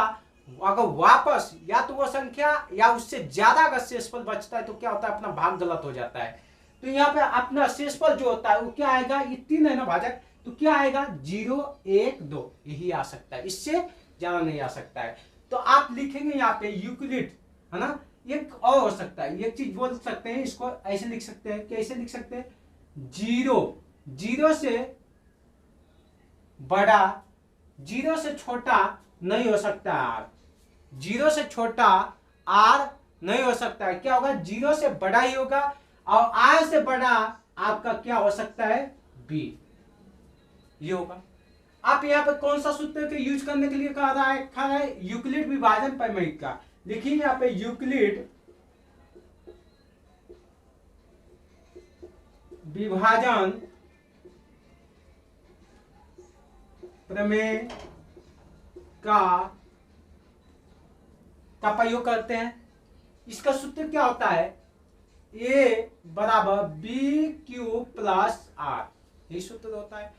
अगर वापस या तो वो संख्या या उससे ज्यादा अगर शेषफल बचता है तो क्या होता है अपना भाग गलत हो जाता है। तो यहाँ पे अपना शेषफल जो होता है वो क्या आएगा, ये 3 है ना भाजक, तो क्या आएगा 0 1 2, यही आ सकता है, इससे ज्यादा नहीं आ सकता है। तो आप लिखेंगे यहाँ पे यूक्लिड है ना। एक और हो सकता है, एक चीज बोल सकते हैं, इसको ऐसे लिख सकते हैं, कैसे लिख सकते हैं 0 से बड़ा 0 से छोटा नहीं हो सकता आर, 0 से छोटा आर नहीं हो सकता है। क्या होगा 0 से बड़ा ही होगा, और आर से बड़ा आपका क्या हो सकता है बी, ये होगा। आप यहाँ पर कौन सा सूत्र के यूज करने के लिए कहा रहा है यूक्लिड विभाजन प्रमेय का। लिखिए यहाँ पे यूक्लिड विभाजन प्रमेय का प्रयोग करते हैं। इसका सूत्र क्या होता है a बराबर b³ + r, यही सूत्र होता है।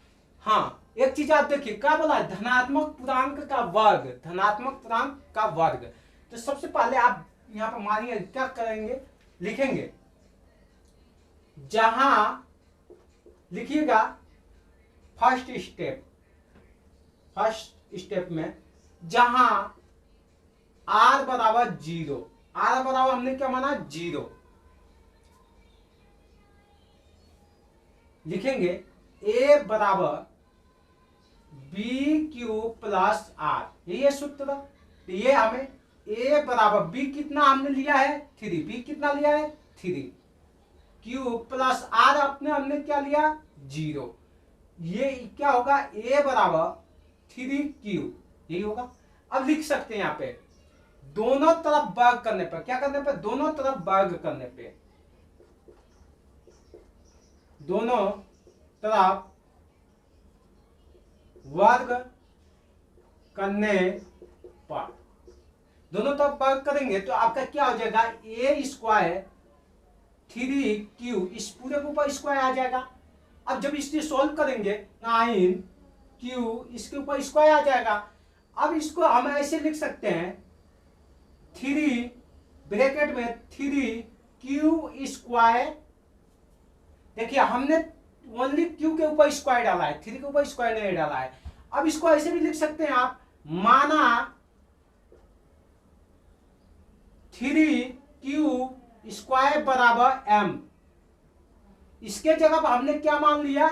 हाँ एक चीज आप देखिए क्या बोला, धनात्मक पूर्णांक का वर्ग, धनात्मक पूर्णांक का वर्ग। तो सबसे पहले आप यहाँ पर मानिए क्या करेंगे, लिखेंगे जहां लिखिएगा फर्स्ट स्टेप में जहां r बराबर 0, r बराबर हमने क्या माना 0, लिखेंगे a बराबर b³ + r, यही है सूत्र। तो ये हमें a बराबर b कितना हमने लिया है 3, b कितना लिया है 3 क्यूब प्लस r अपने हमने क्या लिया 0, ये क्या होगा a बराबर 3 यही होगा। अब लिख सकते हैं यहाँ पे दोनों तरफ वर्ग करने पर, क्या करने पर दोनों तरफ वर्ग करने पे, दोनों तरफ वर्ग करने पर, दोनों तरफ वर्ग करेंगे तो आपका क्या हो जाएगा a² 3q, इस पूरे के ऊपर स्क्वायर आ जाएगा। अब जब इससे सोल्व करेंगे 9q, इसके ऊपर स्क्वायर आ जाएगा। अब इसको हम ऐसे लिख सकते हैं 3 ब्रैकेट में 3q², देखिए हमने ओनली q के ऊपर स्क्वायर डाला है, 3 के ऊपर स्क्वायर नहीं डाला है। अब इसको ऐसे भी लिख सकते हैं आप, माना 3q² बराबर m, इसके जगह पर हमने क्या मान लिया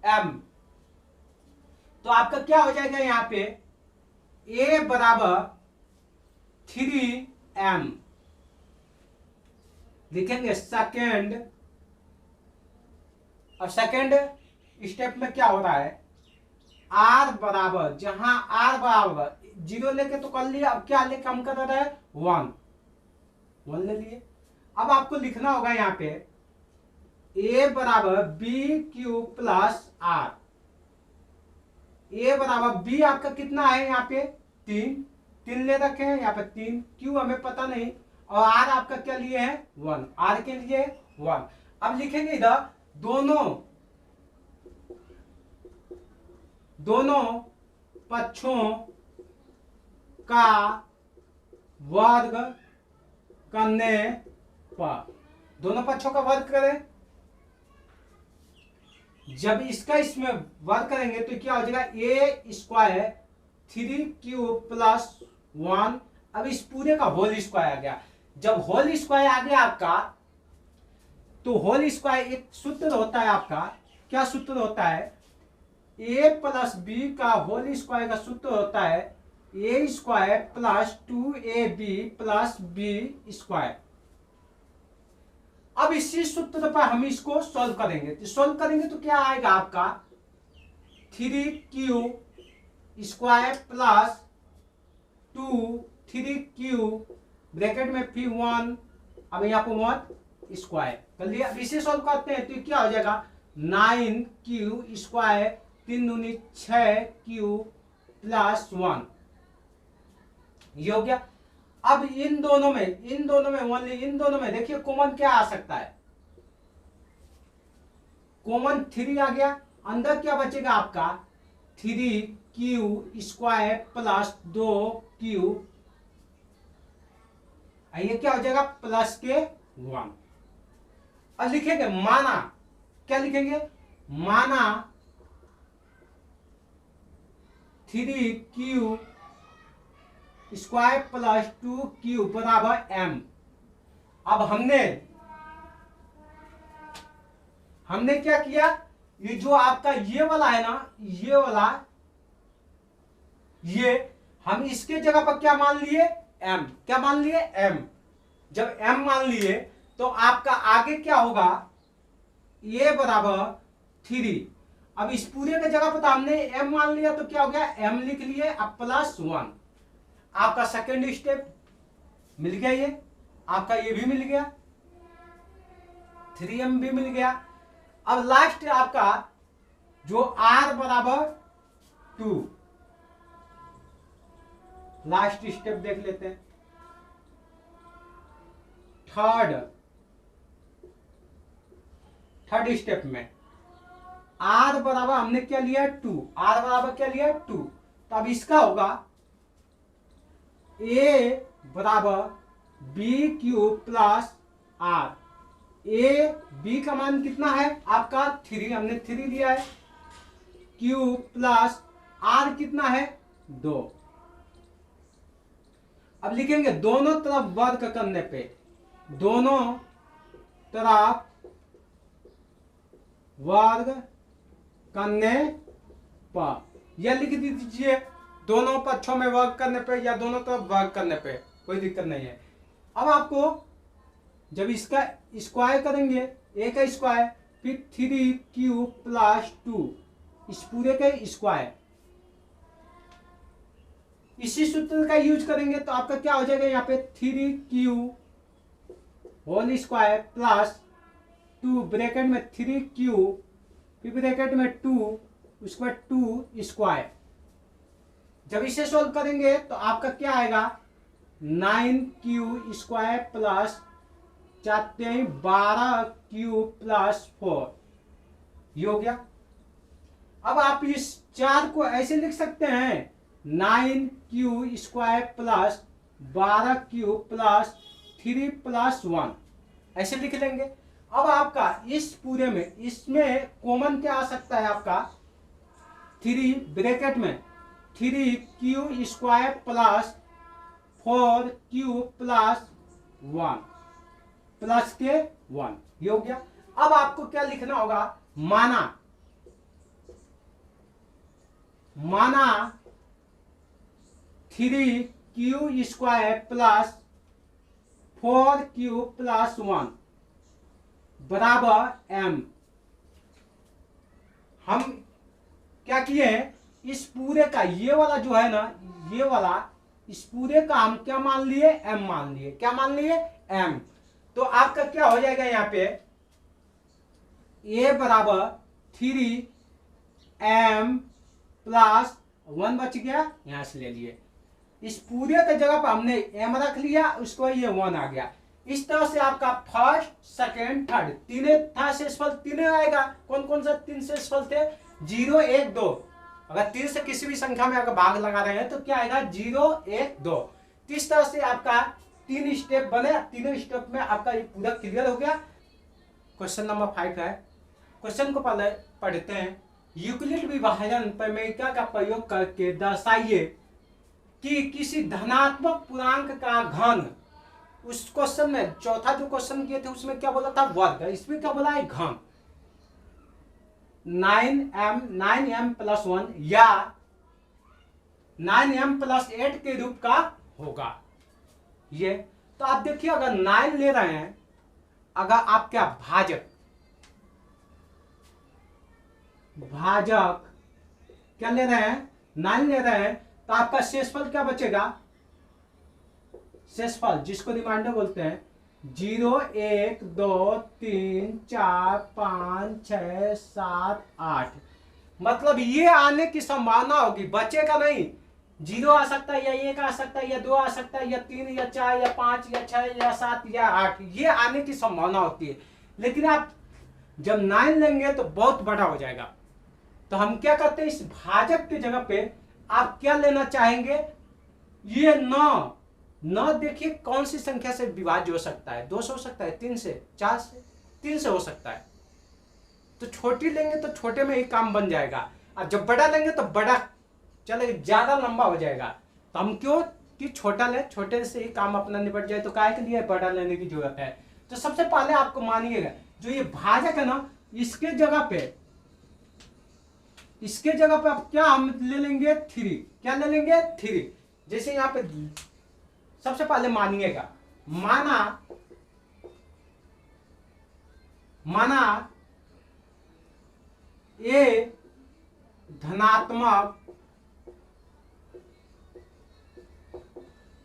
m, तो आपका क्या हो जाएगा यहां पे a बराबर 3m, लिखेंगे सेकेंड। अब सेकेंड स्टेप में क्या हो रहा है r बराबर, जहां r बराबर 0 लेके तो कर लिया, अब क्या लेके हम कर रहे हैं 1 ले लिए। अब आपको लिखना होगा यहाँ पे a बराबर b³ + r, a बराबर b आपका कितना है यहाँ पे 3 ले रखे हैं यहाँ पे 3, q हमें पता नहीं, और r आपका क्या लिए है 1, r के लिए 1। अब लिखेंगे इधर दोनों पक्षों का वर्ग करने पर, दोनों पक्षों का वर्ग करें, जब इसका इसमें वर्ग करेंगे तो क्या हो जाएगा a² 3q + 1 अब इस पूरे का होल स्क्वायर आ गया। जब होल स्क्वायर आ गया आपका, तो होल स्क्वायर एक सूत्र होता है आपका, क्या सूत्र होता है, a प्लस बी का होल स्क्वायर का सूत्र होता है a square plus 2ab plus b square. अब इसी सूत्र पर हम इसको सॉल्व करेंगे, तो सॉल्व करेंगे तो क्या आएगा आपका 3q square plus 3q bracket में फिर 1, अब यहाँ पर 1 स्क्वायर कर लिया। अब इसे सॉल्व करते हैं तो क्या हो जाएगा 9q स्क्वायर 3 दूनी 6q प्लस 1, ये हो गया। अब इन दोनों में ओनली इन दोनों में देखिए कॉमन क्या आ सकता है, कॉमन 3 आ गया, अंदर क्या बचेगा आपका 3q स्क्वायर प्लस 2q, ये क्या हो जाएगा प्लस के 1। अब लिखेंगे माना, क्या लिखेंगे माना 3q स्क्वायर प्लस 2q बराबर m। अब हमने क्या किया, ये जो आपका ये वाला है ना, ये वाला, ये हम इसके जगह पर क्या मान लिए m, क्या मान लिए m। जब m मान लिए तो आपका आगे क्या होगा a बराबर 3। अब इस पूरे के जगह पर तो हमने m मान लिया तो क्या हो गया m लिख लिए, अब प्लस 1। आपका सेकेंड स्टेप मिल गया, ये आपका ये भी मिल गया, 3m भी मिल गया। अब लास्ट आपका जो r बराबर 2, लास्ट स्टेप देख लेते हैं। थर्ड स्टेप में r बराबर हमने क्या लिया 2, r बराबर क्या लिया 2, तो अब इसका होगा a बराबर B cube plus r। a b का मान कितना है आपका 3, हमने 3 लिया है, क्यूब प्लस r कितना है 2। अब लिखेंगे दोनों तरफ वर्ग करने पे, दोनों तरफ वर्ग करने पर, यह लिख दीजिए दोनों पक्षों में वर्ग करने पे या दोनों तरफ वर्ग करने पे, कोई दिक्कत नहीं है। अब आपको जब इसका स्क्वायर करेंगे a का स्क्वायर फिर 3q प्लस 2 इस पूरे का स्क्वायर, इसी सूत्र का यूज करेंगे तो आपका क्या हो जाएगा यहाँ पे 3q whole square plus 2 bracket में 3q फिर ब्रैकेट में 2 उसके बाद 2 स्क्वायर। जब इसे सोल्व करेंगे तो आपका क्या आएगा 9q square plus 12q plus 4, ये हो गया। अब आप इस 4 को ऐसे लिख सकते हैं 9q square plus 12q plus 3 plus 1, ऐसे लिख लेंगे। अब आपका इस पूरे में इसमें कॉमन क्या आ सकता है आपका 3 ब्रैकेट में 3q square plus 4q plus 1 plus के 1, ये हो गया। अब आपको क्या लिखना होगा माना 3q square plus 4q plus 1 बराबर m। हम क्या किए हैं इस पूरे का ये वाला जो है ना, ये वाला इस पूरे का हम क्या मान लिए m मान लिए, क्या मान लिए m। तो आपका क्या हो जाएगा यहाँ पे a बराबर 3m प्लस 1 बच गया, यहां से ले लिए। इस पूरे के जगह पर हमने m रख लिया, उसको ये 1 आ गया। इस तरह से आपका फर्स्ट सेकेंड थर्ड तीनों था शेषफल, तीनों आएगा। कौन कौन सा 3 शेषफल थे 0 1 2। अगर 3 से किसी भी संख्या में अगर भाग लगा रहे हैं तो क्या आएगा 0 1 2। इस तरह से आपका 3 स्टेप बने, तीनों स्टेप में आपका ये पूरा क्लियर हो गया। क्वेश्चन नंबर 5 है, क्वेश्चन को पहले पढ़ते हैं। यूक्लिड विभाजन प्रमेयिका का प्रयोग करके दर्शाइए कि किसी धनात्मक पूर्णांक का घन, उस क्वेश्चन में चौथा जो क्वेश्चन किए थे उसमें क्या बोला था, वर्ग, इसमें क्या बोला है, घन। 9m+1 या 9m+8 के रूप का होगा ये। तो आप देखिए अगर 9 ले रहे हैं, अगर आप क्या भाजक क्या ले रहे हैं, 9 ले रहे हैं, तो आपका शेषफल क्या बचेगा, शेषफल जिसको रिमाइंडर बोलते हैं 0 1 2 3 4 5 6 7 8, मतलब ये आने की संभावना होगी, बचेगा नहीं। 0 आ सकता है, या 1 आ सकता है, या 2 आ सकता है, या 3 या 4 या 5 या 6 या 7 या 8, ये आने की संभावना होती है। लेकिन आप जब 9 लेंगे तो बहुत बड़ा हो जाएगा। तो हम क्या करते हैं, इस भाजक की जगह पे आप क्या लेना चाहेंगे, ये 9 देखिए कौन सी संख्या से विभाज्य हो सकता है, 2 से हो सकता है, 3 से, 4 से, 3 से हो सकता है। तो छोटी लेंगे तो छोटे में ही काम बन जाएगा, और जब बड़ा लेंगे तो बड़ा चलेगा, ज्यादा लंबा हो जाएगा। तो हम क्यों कि छोटा ले, छोटे से ही काम अपना निपट जाए, तो काहे के लिए बड़ा लेने की जरूरत है। तो सबसे पहले आपको मानिएगा जो ये भाजक है ना, इसके जगह पे आप क्या हम ले लेंगे, 3, क्या ले लेंगे, 3। जैसे यहां पे सबसे पहले मानिएगा, माना ए धनात्मक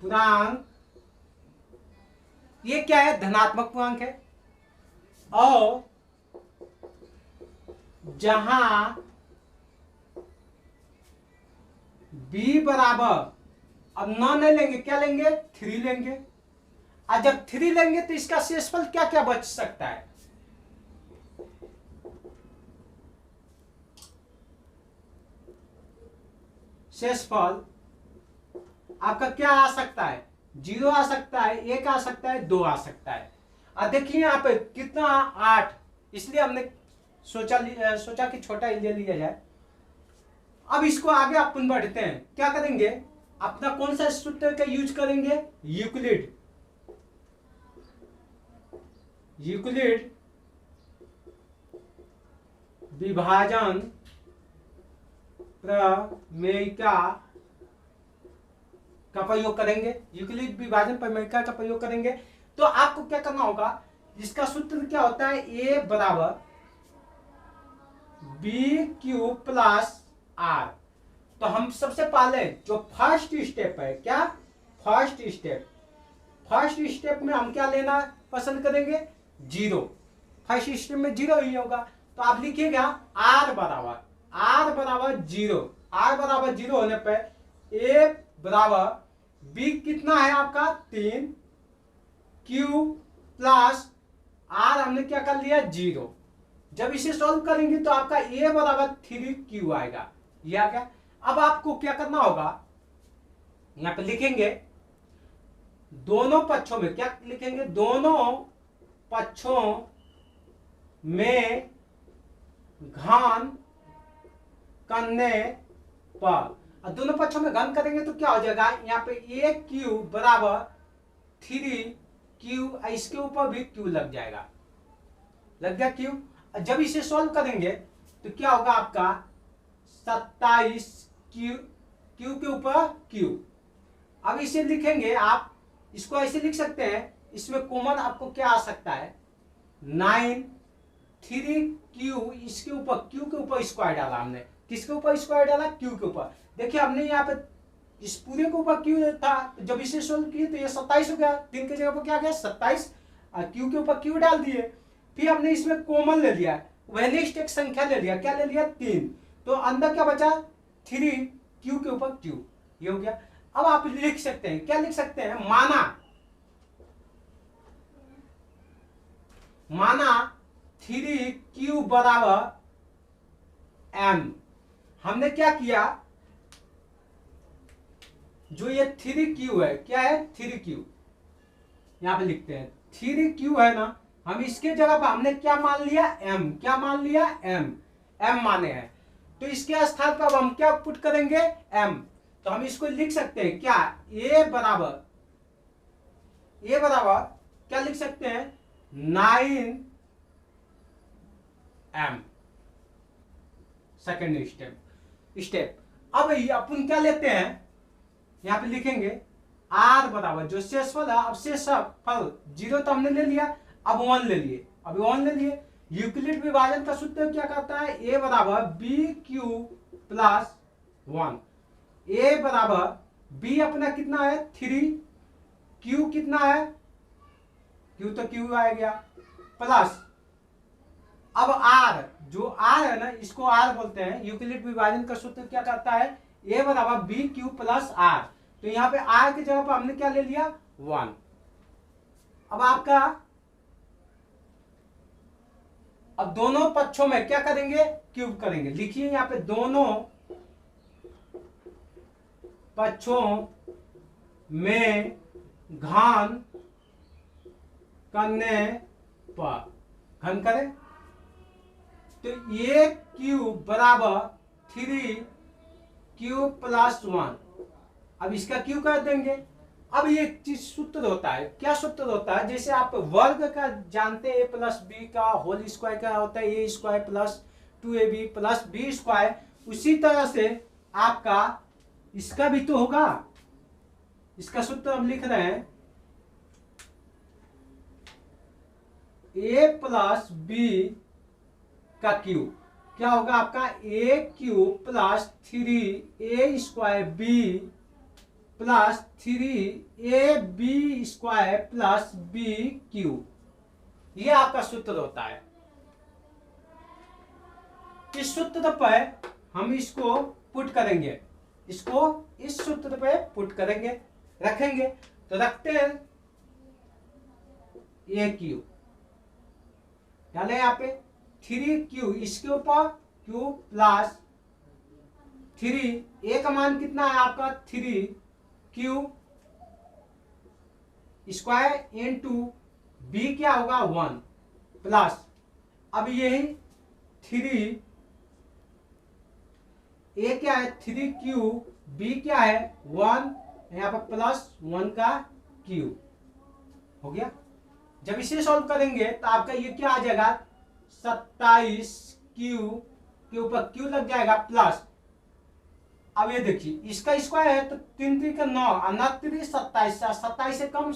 पूर्णांक, ये क्या है, धनात्मक पूर्णांक है, और जहां b बराबर, अब 9 नहीं लेंगे, क्या लेंगे, 3 लेंगे। और जब 3 लेंगे तो इसका शेषफल क्या क्या बच सकता है, शेषफल आपका क्या आ सकता है, 0 आ सकता है, 1 आ सकता है, 2 आ सकता है। और देखिए यहाँ पे कितना, 8, इसलिए हमने सोचा कि छोटा ले लिया जाए। अब इसको आगे अपन बढ़ते हैं, क्या करेंगे, अपना कौन सा सूत्र का यूज करेंगे, यूक्लिड विभाजन प्रमेयिका का प्रयोग करेंगे, यूक्लिड विभाजन प्रमेयिका का प्रयोग करेंगे। तो आपको क्या करना होगा, इसका सूत्र क्या होता है, a बराबर BQ प्लस R। तो हम सबसे पहले जो फर्स्ट स्टेप है, क्या, फर्स्ट स्टेप में हम क्या लेना पसंद करेंगे, 0। फर्स्ट स्टेप में 0 ही होगा। तो आप लिखिएगा R बराबर 0, R बराबर 0 होने पर A बराबर B कितना है आपका, 3, Q प्लस R हमने क्या कर लिया, 0। जब इसे सॉल्व करेंगे तो आपका A बराबर 3Q आएगा, ये आ गया। अब आपको क्या करना होगा, यहां पे लिखेंगे दोनों पक्षों में, क्या लिखेंगे, दोनों पक्षों में घन करने पर, और दोनों पक्षों में घन करेंगे तो क्या हो जाएगा, यहाँ पे AQ बराबर 3Q, इसके ऊपर भी Q लग जाएगा, लग गया Q। जब इसे सॉल्व करेंगे तो क्या होगा आपका 27Q के ऊपर Q। अब इसे लिखेंगे आप, इसको ऐसे लिख सकते हैं, इसमें कॉमन आपको क्या आ सकता है, 9 3Q, इसके ऊपर Q के ऊपर स्क्वायर डाला हमने, किसके ऊपर स्क्वायर डाला, Q के ऊपर। देखिए हमने यहाँ पे इस पूरे के ऊपर Q था, तो जब इसे सोल्व किए तो ये 27 हो गया, 3 की जगह पर क्या गया 27, और Q के ऊपर Q डाल दिए। फिर हमने इसमें कॉमन ले लिया, वह नेक्स्ट एक संख्या ले लिया, क्या ले लिया, 3, तो अंदर क्या बचा, 3Q के ऊपर Q, ये हो गया। अब आप लिख सकते हैं, क्या लिख सकते हैं, माना 3Q बराबर M। हमने क्या किया, जो ये 3Q है, क्या है, 3Q, यहां पे लिखते हैं 3Q है ना, हम इसके जगह पर हमने क्या मान लिया, M, क्या मान लिया, M माने हैं। तो इसके स्थान पर हम क्या पुट करेंगे, M। तो हम इसको लिख सकते हैं क्या, ए बराबर क्या लिख सकते हैं, 9m। Second step. अब अपन क्या लेते हैं, यहां पे लिखेंगे r बराबर जो शेषफल है, अब शेषफल 0 तो हमने ले लिया, अब 1 ले लिए। यूक्लिड विभाजन का सूत्र क्या कहता है, a बराबर बी क्यू प्लस 1। a बराबर b अपना कितना है 3, q कितना है, q तो q आ गया, प्लस अब r, जो r है ना इसको r बोलते हैं। यूक्लिड विभाजन का सूत्र क्या कहता है, a बराबर बी क्यू प्लस r। तो यहाँ पे r की जगह पर हमने क्या ले लिया 1। अब दोनों पक्षों में क्या करेंगे, क्यूब करेंगे। लिखिए यहाँ पे दोनों पक्षों में घन करने पर, घन करें तो ये क्यूब बराबर 3 प्लस 1। अब इसका क्यू कर देंगे। अब ये चीज सूत्र होता है, क्या सूत्र होता है, जैसे आप वर्ग का जानते हैं, a प्लस बी का होल स्क्वायर का होता है a square plus 2ab plus b square, उसी तरह से आपका इसका भी तो होगा। इसका सूत्र हम लिख रहे हैं a प्लस बी का क्यूब क्या होगा आपका, a cube plus 3a square b plus 3ab square plus b cube. ये आपका सूत्र होता है। इस सूत्र पर हम इसको पुट करेंगे, इसको इस सूत्र पे पुट करेंगे, रखेंगे। तो रखते हैं ए क्यूब, डाले यहाँ पे 3q, इसके ऊपर q प्लस 3, ए का मान कितना है आपका 3q स्क्वायर इनटू बी क्या होगा 1 प्लस, अब यही 3 ए क्या है 3q, बी क्या है 1, यहाँ पर प्लस 1 का क्यूब हो गया। जब इसे सॉल्व करेंगे तो आपका ये क्या आ जाएगा 27q के ऊपर q लग जाएगा प्लस, अब ये देखिए इसका स्क्वायर है तो 3 3 का 9, 27, 27 से कम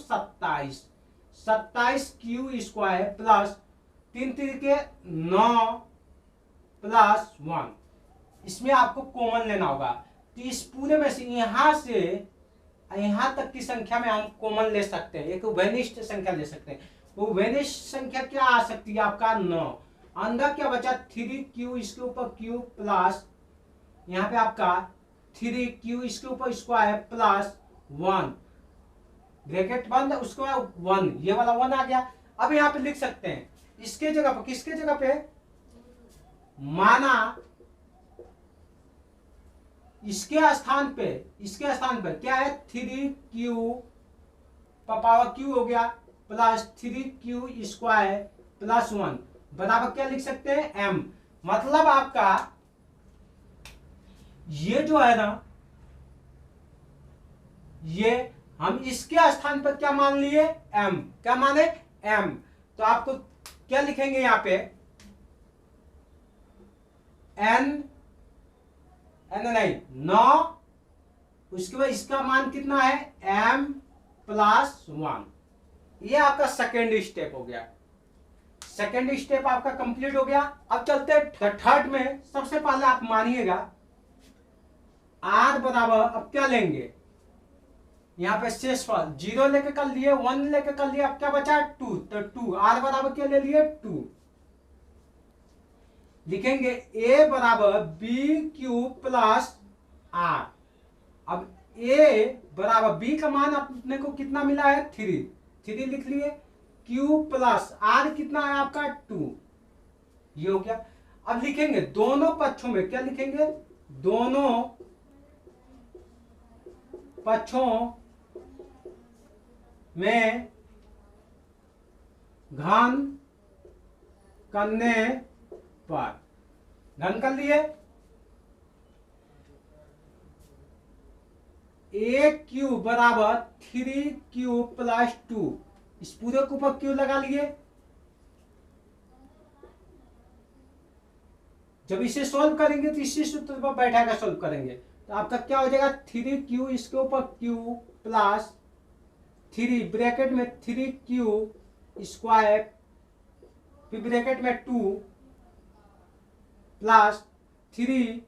27q स्क्वायर प्लस 3 3 के 9 प्लस 1। इसमें आपको कॉमन लेना होगा। तो इस पूरे में से यहां तक की संख्या में हम कॉमन ले सकते हैं, एक उभयनिष्ठ संख्या ले सकते हैं। वो उभयनिष्ठ संख्या क्या आ सकती है आपका 9। अंदर क्या बचा 3q, इसके ऊपर q प्लस यहाँ पे आपका 3q, इसके ऊपर स्क्वायर प्लस 1, ब्रैकेट बंद, उसके बाद 1, ये वाला 1 आ गया। अब यहाँ पे लिख सकते हैं इसके जगह पर, किसके जगह पे, माना इसके स्थान पे क्या है 3q पावर q हो गया प्लस 3q स्क्वायर प्लस 1 बराबर क्या लिख सकते हैं m। मतलब आपका ये जो है ना, ये हम इसके स्थान पर क्या मान लिए m, क्या माने m। तो आपको क्या लिखेंगे यहां पे n नहीं 9, उसके बाद इसका मान कितना है m प्लस 1। ये आपका सेकेंड स्टेप हो गया। सेकेंड स्टेप आपका कंप्लीट हो गया। अब चलते हैं थर्ड में। सबसे पहले आप मानिएगा r बराबर, अब क्या लेंगे यहाँ पे शेषफल 0 लेके कर लिए, 1 लेके कर लिए, अब क्या बचा 2, तो 2 r बराबर क्या ले लिए 2। लिखेंगे a बराबर बी क्यूब प्लस r। अब a बराबर b का मान अपने को कितना मिला है 3 लिख लिए, q प्लस r कितना है आपका 2, ये हो गया। अब लिखेंगे दोनों पक्षों में, क्या लिखेंगे दोनों पक्षों में घन करने पर, घन कर लिए। ए क्यू बराबर 3q प्लस 2, इस पूरे के ऊपर क्यू लगा लिए। जब इसे सोल्व करेंगे तो इसी सूत्र पर बैठा कर सोल्व करेंगे, तो आपका क्या हो जाएगा 3q, इसके ऊपर q प्लस 3 ब्रैकेट में 3q स्क्वायर, फिर ब्रैकेट में 2 प्लस 3q,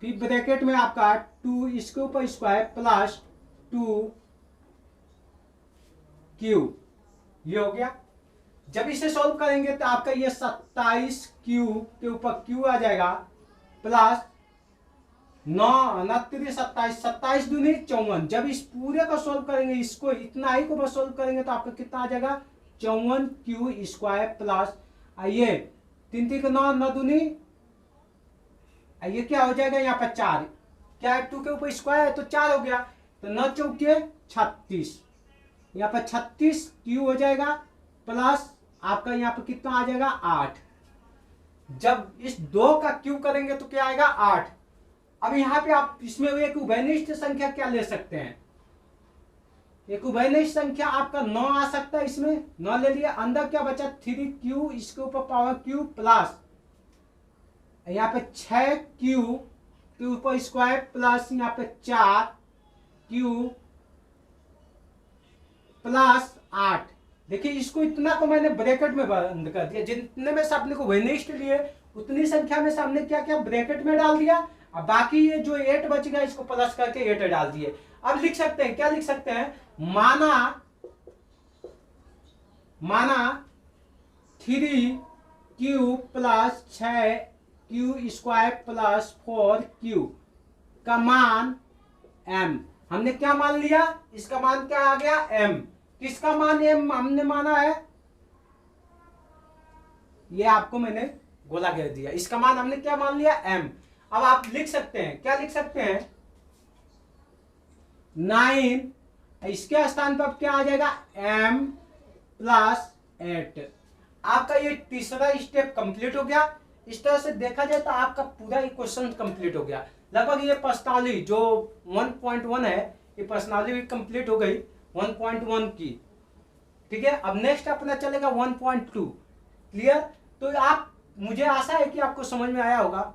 फिर ब्रैकेट में आपका 2 इसके ऊपर स्क्वायर प्लस 2q, ये हो गया। जब इसे सॉल्व करेंगे तो आपका ये 27q के ऊपर q आ जाएगा प्लस 27, 27 दूनी 54। जब इस पूरे को सॉल्व करेंगे, इसको इतना ही को सॉल्व करेंगे तो आपका कितना आ जाएगा 54q स्क्वायर प्लस आइए 3 3 9 9 दूनी, ये क्या हो जाएगा यहाँ पर 4, क्या है 2 के ऊपर स्क्वायर है तो 4 हो गया, तो 9 चौके 36, यहाँ पर 36q हो जाएगा प्लस आपका यहाँ पर कितना आ जाएगा 8। जब इस 2 का q करेंगे तो क्या आएगा 8। अब यहाँ पे आप इसमें एक उभयनिष्ठ संख्या क्या ले सकते हैं, एक उभयनिष्ठ संख्या आपका 9 आ सकता है, इसमें 9 ले लिया, अंदर क्या बचा 3q, इसके ऊपर पावर q प्लस यहाँ पे 6q के ऊपर स्क्वायर प्लस यहाँ पे 4q प्लस 8। देखिए इसको इतना को मैंने ब्रैकेट में बंद कर दिया, जितने में से आपने को उभयनिष्ठ लिए उतनी संख्या में से हमने क्या क्या ब्रैकेट में डाल दिया, अब बाकी ये जो 8 बच गया इसको प्लस करके 8 डाल दिए। अब लिख सकते हैं, क्या लिख सकते हैं, माना 3q plus 6q square plus 4q का मान m। हमने क्या मान लिया, इसका मान क्या आ गया m। किसका मान m हमने माना है, ये आपको मैंने गोला घेर दिया, इसका मान हमने क्या मान लिया m। अब आप लिख सकते हैं, क्या लिख सकते हैं 9, इसके स्थान पर क्या आ जाएगा m प्लस 8। आपका ये तीसरा स्टेप कंप्लीट हो गया। इस तरह से देखा जाए तो आपका पूरा इक्वेशन कंप्लीट हो गया। लगभग ये प्रश्नावली जो 1.1 है, ये प्रश्नावली भी कंप्लीट हो गई 1.1 की, ठीक है। अब नेक्स्ट अपना चलेगा 1.2। क्लियर, तो आप, मुझे आशा है कि आपको समझ में आया होगा।